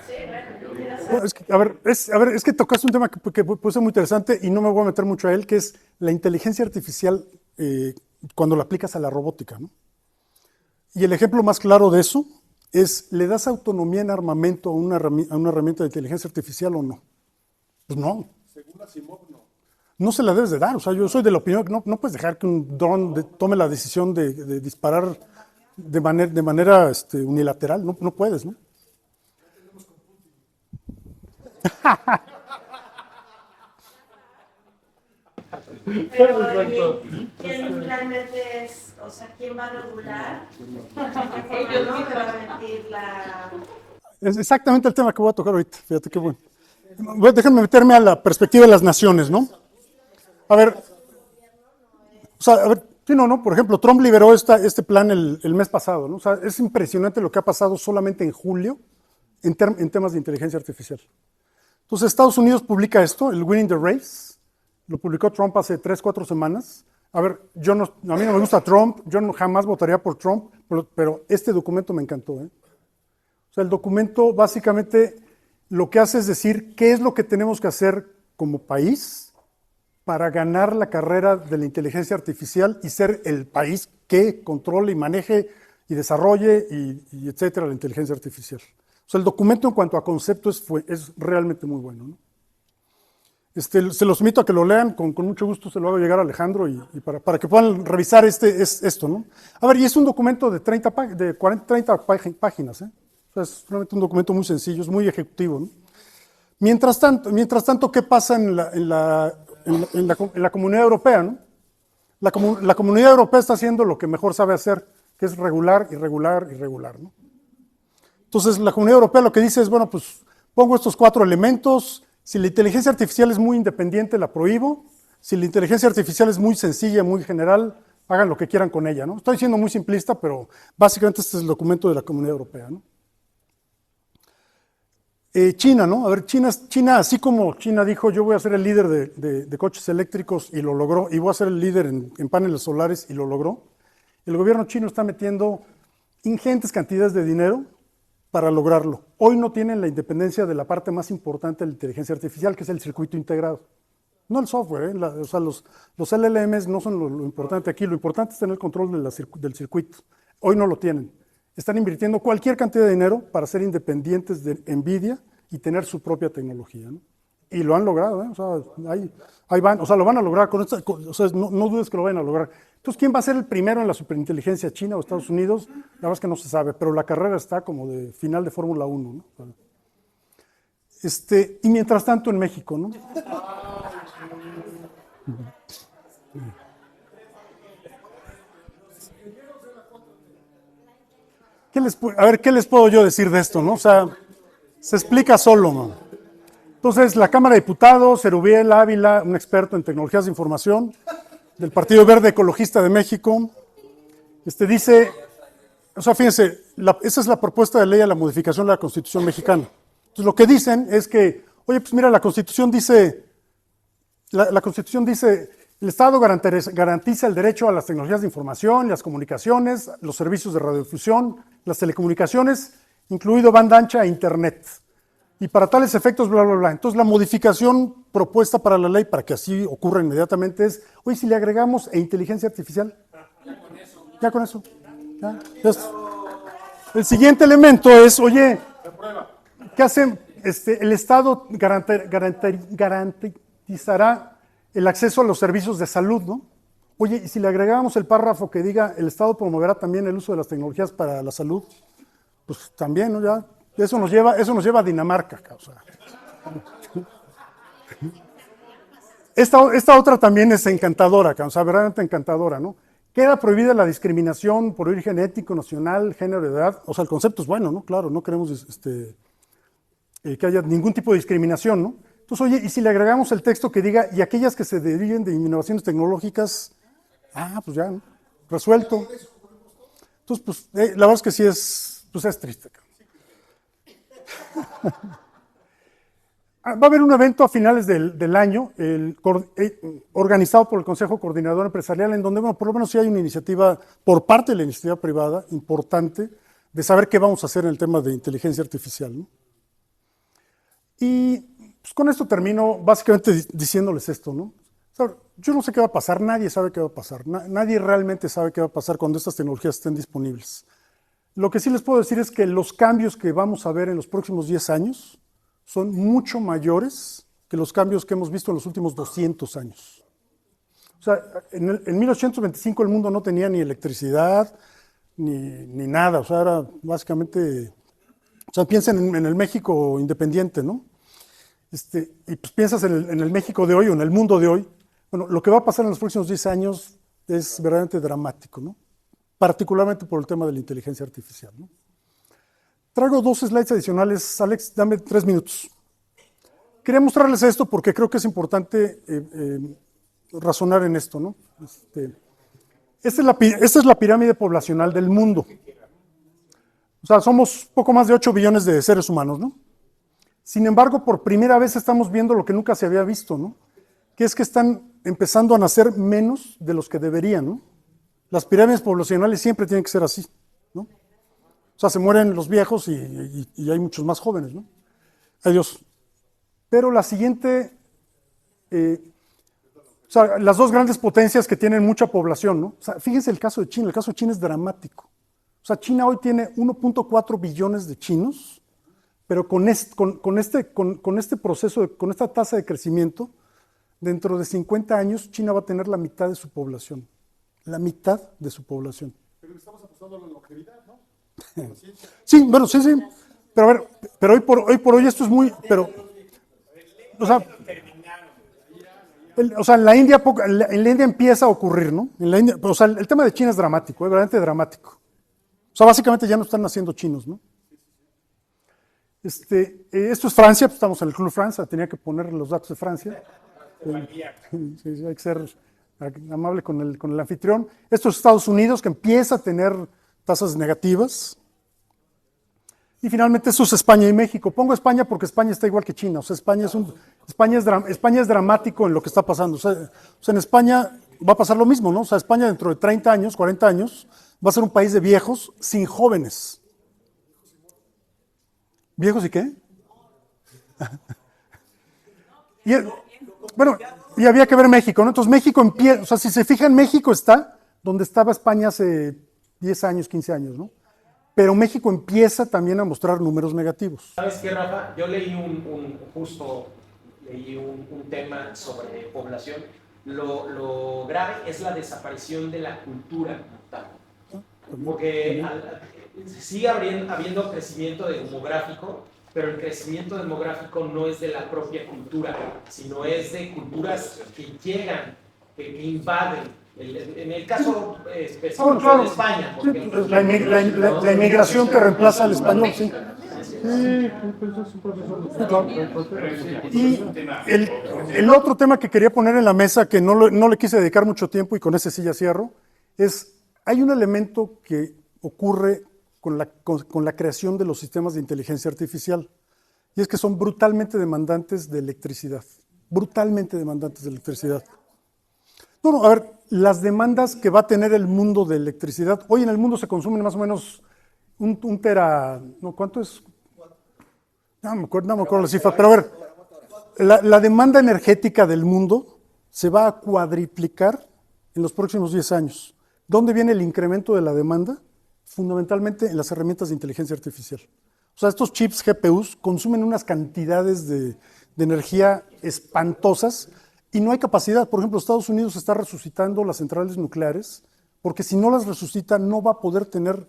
Bueno, es que tocaste un tema que puede ser muy interesante y no me voy a meter mucho a él, que es la inteligencia artificial cuando la aplicas a la robótica, ¿no? Y el ejemplo más claro de eso es, ¿le das autonomía en armamento a una herramienta de inteligencia artificial o no? Pues no. Según Asimov, no. No se la debes de dar. O sea, yo soy de la opinión que no puedes dejar que un dron tome la decisión de disparar de manera unilateral. No puedes, ¿no? Pero ¿quién realmente es, o sea, quién va a regular? Ellos no va a medir la... Es exactamente el tema que voy a tocar ahorita. Fíjate qué bueno. Déjenme meterme a la perspectiva de las naciones, ¿no? A ver, sí, no, por ejemplo, Trump liberó este plan el mes pasado, ¿no? O sea, es impresionante lo que ha pasado solamente en julio en temas de inteligencia artificial. Entonces, Estados Unidos publica esto, el Winning the Race, lo publicó Trump hace 3-4 semanas. A ver, a mí no me gusta Trump, yo jamás votaría por Trump, pero este documento me encantó, ¿eh? O sea, el documento básicamente lo que hace es decir qué es lo que tenemos que hacer como país para ganar la carrera de la inteligencia artificial y ser el país que controle y maneje y desarrolle y etcétera la inteligencia artificial. O sea, el documento en cuanto a concepto es realmente muy bueno, ¿no? Se los invito a que lo lean, con mucho gusto se lo hago llegar a Alejandro y para que puedan revisar esto, ¿no? A ver, y es un documento de 30 páginas, ¿eh? O sea, es realmente un documento muy sencillo, es muy ejecutivo, ¿no? Mientras tanto, ¿qué pasa en la Comunidad Europea, ¿no? La Comunidad Europea está haciendo lo que mejor sabe hacer, que es regular, ¿no? Entonces, la Comunidad Europea lo que dice es, bueno, pues pongo estos 4 elementos. Si la inteligencia artificial es muy independiente, la prohíbo. Si la inteligencia artificial es muy sencilla, muy general, hagan lo que quieran con ella, ¿no? Estoy siendo muy simplista, pero básicamente este es el documento de la Comunidad Europea, ¿no? China, ¿no? A ver, China, así como China dijo, yo voy a ser el líder de coches eléctricos y lo logró, y voy a ser el líder en paneles solares y lo logró, el gobierno chino está metiendo ingentes cantidades de dinero para lograrlo. Hoy no tienen la independencia de la parte más importante de la inteligencia artificial, que es el circuito integrado. No el software, o sea, los LLMs no son lo importante aquí, lo importante es tener el control del circuito. Hoy no lo tienen. Están invirtiendo cualquier cantidad de dinero para ser independientes de NVIDIA y tener su propia tecnología, ¿no? Y lo han logrado, ¿eh? O sea, ahí van, o sea, lo van a lograr, o sea, no dudes que lo vayan a lograr. Entonces, ¿quién va a ser el primero en la superinteligencia, China o Estados Unidos? La verdad es que no se sabe, pero la carrera está como de final de Fórmula 1, ¿no? Y mientras tanto en México, ¿no? ¿Qué les puedo yo decir de esto, no? O sea, se explica solo, ¿no? Entonces, la Cámara de Diputados, Erubiel Ávila, un experto en tecnologías de información, del Partido Verde Ecologista de México, dice, o sea, fíjense, esa es la propuesta de ley a la modificación de la Constitución mexicana. Entonces, lo que dicen es que, oye, pues mira, la Constitución dice, el Estado garantiza el derecho a las tecnologías de información, las comunicaciones, los servicios de radiodifusión, las telecomunicaciones, incluido banda ancha e Internet. Y para tales efectos, bla, bla, bla. Entonces, la modificación propuesta para la ley, para que así ocurra inmediatamente, es, oye, si le agregamos inteligencia artificial. Ya con eso. Ya. El siguiente elemento es, oye, ¿qué hacen? El Estado garantizará el acceso a los servicios de salud, ¿no? Oye, y si le agregamos el párrafo que diga, el Estado promoverá también el uso de las tecnologías para la salud, pues también, ¿no? Ya, eso nos lleva a Dinamarca, o sea. Esta otra también es encantadora, o sea, verdaderamente encantadora, ¿no? Queda prohibida la discriminación por origen étnico, nacional, género, edad. O sea, el concepto es bueno, ¿no? Claro, no queremos que haya ningún tipo de discriminación, ¿no? Entonces, oye, y si le agregamos el texto que diga, y aquellas que se deriven de innovaciones tecnológicas, pues ya, ¿no? Resuelto. Entonces, pues, la verdad es que sí es triste. Va a haber un evento a finales del año, organizado por el Consejo Coordinador Empresarial, en donde, bueno, por lo menos sí hay una iniciativa por parte de la iniciativa privada importante de saber qué vamos a hacer en el tema de inteligencia artificial, ¿no? Y pues, con esto termino básicamente diciéndoles esto, ¿no? O sea, yo no sé qué va a pasar, nadie sabe qué va a pasar, nadie realmente sabe qué va a pasar cuando estas tecnologías estén disponibles. Lo que sí les puedo decir es que los cambios que vamos a ver en los próximos 10 años son mucho mayores que los cambios que hemos visto en los últimos 200 años. O sea, en 1825 el mundo no tenía ni electricidad, ni nada, o sea, era básicamente, o sea, piensen en el México independiente, ¿no? Y pues piensas en el México de hoy o en el mundo de hoy. Bueno, lo que va a pasar en los próximos 10 años es verdaderamente dramático, ¿no? Particularmente por el tema de la inteligencia artificial, ¿no? Traigo 2 slides adicionales. Alex, dame 3 minutos. Quería mostrarles esto porque creo que es importante razonar en esto, ¿no? Esta es la pirámide poblacional del mundo. O sea, somos poco más de 8 billones de seres humanos, ¿no? Sin embargo, por primera vez estamos viendo lo que nunca se había visto, ¿no? Que es que están empezando a nacer menos de los que deberían, ¿no? Las pirámides poblacionales siempre tienen que ser así, ¿no? O sea, se mueren los viejos y hay muchos más jóvenes, ¿no? Adiós. Pero la siguiente, o sea, las 2 grandes potencias que tienen mucha población, ¿no? O sea, fíjense el caso de China. El caso de China es dramático. O sea, China hoy tiene 1.4 billones de chinos, pero con este proceso, con esta tasa de crecimiento, dentro de 50 años, China va a tener la mitad de su población. La mitad de su población. Pero estamos apostando a la longevidad, ¿no? Sí, bueno, sí. Pero a ver, pero hoy por hoy esto es muy, pero, o sea, en la India empieza a ocurrir, ¿no? En la India, o sea, el tema de China es dramático, es verdaderamente dramático. O sea, básicamente ya no están naciendo chinos, ¿no? Esto es Francia, pues estamos en el Club Francia, tenía que poner los datos de Francia. Sí, hay que ser amable con el anfitrión. Esto es Estados Unidos, que empieza a tener tasas negativas. Y finalmente esto es España y México. Pongo España porque España está igual que China. O sea, España es dramático en lo que está pasando. O sea, en España va a pasar lo mismo, ¿no? O sea, España dentro de 30 años, 40 años, va a ser un país de viejos sin jóvenes. ¿Viejos y qué? Y había que ver México, ¿no? Entonces México empieza, o sea, si se fijan, México está donde estaba España hace 10 años, 15 años, ¿no? Pero México empieza también a mostrar números negativos. ¿Sabes qué, Rafa? Yo leí un tema sobre población. Lo grave es la desaparición de la cultura como tal. Porque sigue habiendo crecimiento demográfico, pero el crecimiento demográfico no es de la propia cultura, sino es de culturas que llegan, que invaden. En el caso específico de España. La inmigración que reemplaza al español, sí. Y el otro tema que quería poner en la mesa, que no le quise dedicar mucho tiempo y con ese sí ya cierro, es, hay un elemento que ocurre con la creación de los sistemas de inteligencia artificial, y es que son brutalmente demandantes de electricidad, brutalmente demandantes de electricidad. No, a ver, las demandas que va a tener el mundo de electricidad, hoy en el mundo se consumen más o menos un tera, ¿no? ¿Cuánto es? No me acuerdo la cifra, pero a ver, la demanda energética del mundo se va a cuadriplicar en los próximos 10 años. ¿Dónde viene el incremento de la demanda? Fundamentalmente en las herramientas de inteligencia artificial. O sea, estos chips GPUs consumen unas cantidades de energía espantosas y no hay capacidad. Por ejemplo, Estados Unidos está resucitando las centrales nucleares porque si no las resucita no va a poder tener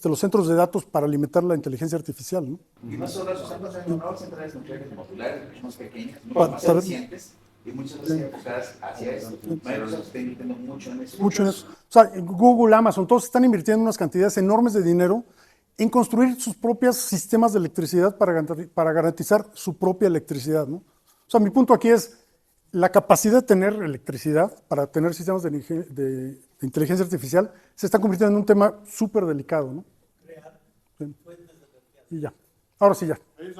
los centros de datos para alimentar la inteligencia artificial, ¿no? Y no solo eso, están pasando nuevas centrales nucleares modulares, más pequeñas, más eficientes, y muchas veces enfocadas hacia eso. Microsoft está invirtiendo mucho en eso. Mucho en eso. O sea, Google, Amazon, todos están invirtiendo unas cantidades enormes de dinero en construir sus propios sistemas de electricidad para garantizar su propia electricidad, ¿no? O sea, mi punto aquí es la capacidad de tener electricidad para tener sistemas de inteligencia artificial se está convirtiendo en un tema súper delicado, ¿no? Sí. Y ya. Ahora sí ya. ¿Tenías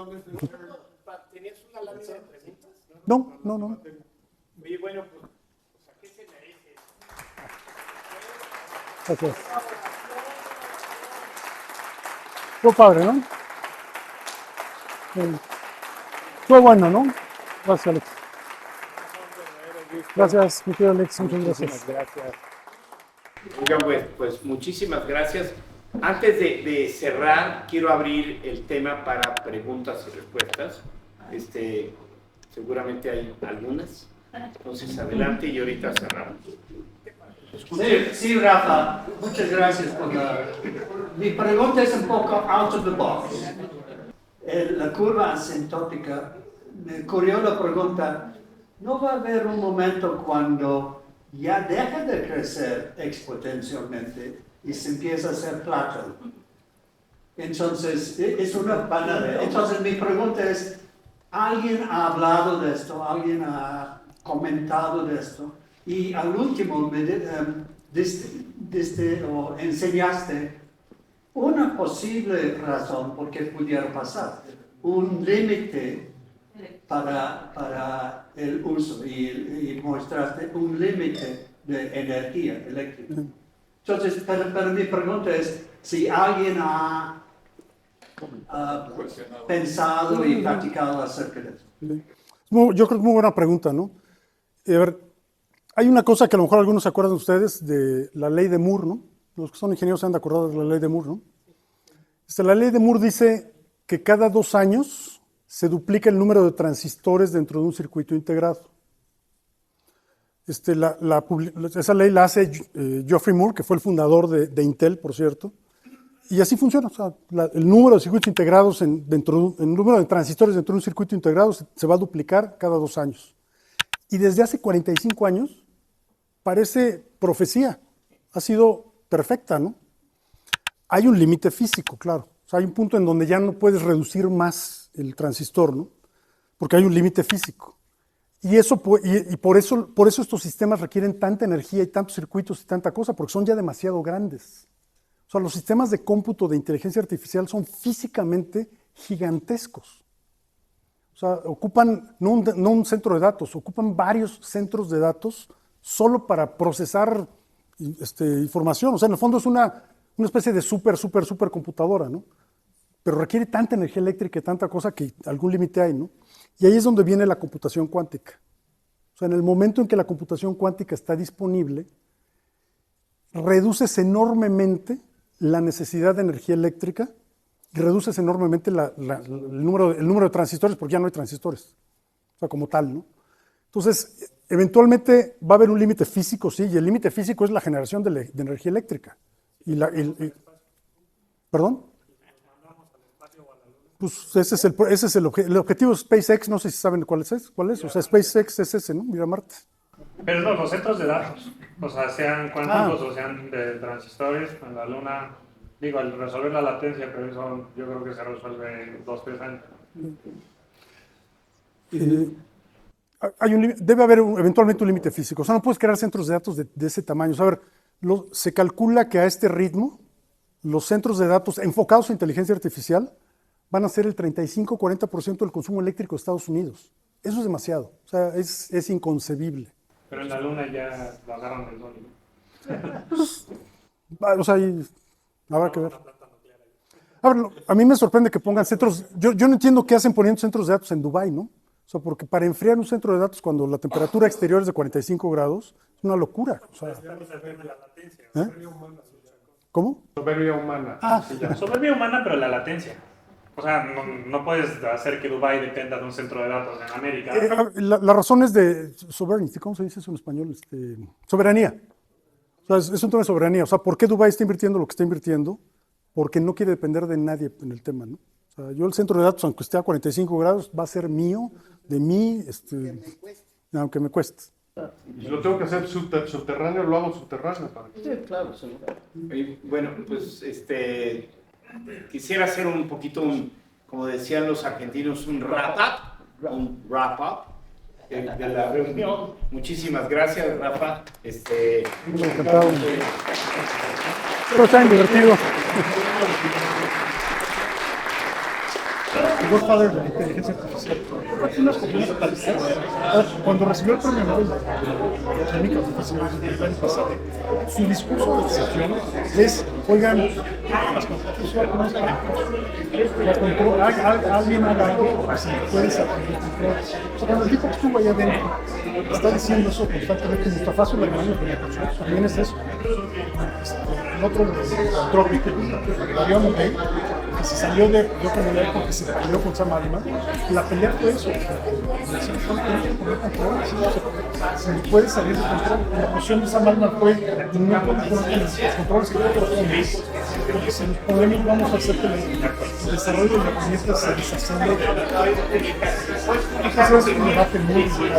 una lámina de preguntas? No. Oye, bueno, pues, ¿a qué se merece? Gracias. Fue padre, ¿no? Fue bueno, ¿no? Gracias, Alex. Gracias, mi querido Alex. Muchas gracias. Gracias. Oigan, pues muchísimas gracias. Antes de cerrar, quiero abrir el tema para preguntas y respuestas. Seguramente hay algunas. Entonces, adelante y ahorita cerramos. Sí, Rafa, muchas gracias por Mi pregunta es un poco out of the box. La curva asintótica, me ocurrió la pregunta, ¿no va a haber un momento cuando ya deja de crecer exponencialmente y se empieza a hacer plato? Entonces, es una panadera. Entonces, mi pregunta es, ¿alguien ha hablado de esto? ¿Alguien ha comentado de esto? Y al último me o enseñaste una posible razón por qué pudiera pasar, un límite para el uso y mostraste un límite de energía eléctrica. Entonces, pero mi pregunta es si alguien ha pensado y platicado acerca de eso. Yo creo que es muy buena pregunta, ¿no? A ver, hay una cosa que a lo mejor algunos se acuerdan ustedes de la ley de Moore, ¿no? Los que son ingenieros se han de acordar de la ley de Moore, ¿no? La ley de Moore dice que cada 2 años se duplica el número de transistores dentro de un circuito integrado. Esa ley la hace Geoffrey Moore, que fue el fundador de Intel, por cierto, y así funciona. O sea, el número de circuitos integrados el número de transistores dentro de un circuito integrado se va a duplicar cada 2 años. Y desde hace 45 años parece profecía, ha sido perfecta, ¿no? Hay un límite físico, claro. O sea, hay un punto en donde ya no puedes reducir más el transistor, ¿no? Porque hay un límite físico. Y por eso estos sistemas requieren tanta energía y tantos circuitos y tanta cosa, porque son ya demasiado grandes. O sea, los sistemas de cómputo de inteligencia artificial son físicamente gigantescos. O sea, ocupan no un centro de datos, ocupan varios centros de datos solo para procesar información. O sea, en el fondo es una especie de super computadora, ¿no? Pero requiere tanta energía eléctrica y tanta cosa que algún límite hay, ¿no? Y ahí es donde viene la computación cuántica. O sea, en el momento en que la computación cuántica está disponible, reduces enormemente la necesidad de energía eléctrica y reduces enormemente el número de transistores, porque ya no hay transistores, o sea, como tal, ¿no? Entonces, eventualmente va a haber un límite físico, sí, y el límite físico es la generación de energía eléctrica. ¿Perdón? Pues ese es el objetivo de SpaceX, no sé si saben cuál es. O sea, SpaceX es ese, ¿no? Ir a Marte. Pero no, los centros de datos, o sea, sean cuánticos o sean de transistores en la Luna, digo, al resolver la latencia, pero eso yo creo que se resuelve en 2-3 años. Debe haber eventualmente un límite físico, o sea, no puedes crear centros de datos de ese tamaño. O sea, a ver, se calcula que a este ritmo, los centros de datos enfocados en inteligencia artificial van a ser el 35-40% del consumo eléctrico de Estados Unidos. Eso es demasiado, o sea, es inconcebible. Pero en la Luna ya lo agarran del sol. O sea, habrá que ver. A ver, a mí me sorprende que pongan centros, yo no entiendo qué hacen poniendo centros de datos en Dubái, ¿no? O sea, porque para enfriar un centro de datos cuando la temperatura exterior es de 45 grados, es una locura. O sea, ¿cómo? Soberbia humana. Soberbia humana, pero la latencia. O sea, no puedes hacer que Dubái dependa de un centro de datos en América. La razón es de sovereignty, ¿cómo se dice eso en español? Soberanía. O sea, es un tema de soberanía. O sea, ¿por qué Dubái está invirtiendo lo que está invirtiendo? Porque no quiere depender de nadie en el tema, ¿no? O sea, yo el centro de datos, aunque esté a 45 grados, va a ser mío, de mí, aunque me cueste. Si lo tengo que hacer subterráneo, lo hago subterráneo. Sí, claro. Bueno, pues quisiera hacer un poquito, como decían los argentinos, un wrap-up de la reunión. Muchísimas gracias, Rafa. Encantado. Espero que hayan divertido. Godfather de la inteligencia artificial. Fue unas cuestiones totalistas. Cuando recibió el premio Nobel de Química Artificial el año pasado, su discurso de excepción es, oigan, las computadoras no están alguien haga algo, pues puede salir de control. O sea, cuando el tipo que estuvo allá adentro está diciendo eso constantemente, Mustafa Suleyman, también es eso. El otro antrópico, Darío Monday, que se salió de OpenAI porque se peleó con Sam Altman, la pelea fue eso. Se puede salir de control. La posición de Sam Altman fue no poner los controles que nosotros tenemos, porque si nos podemos vamos a hacer que el desarrollo de la herramienta se desacelere. Entonces es un debate muy difícil.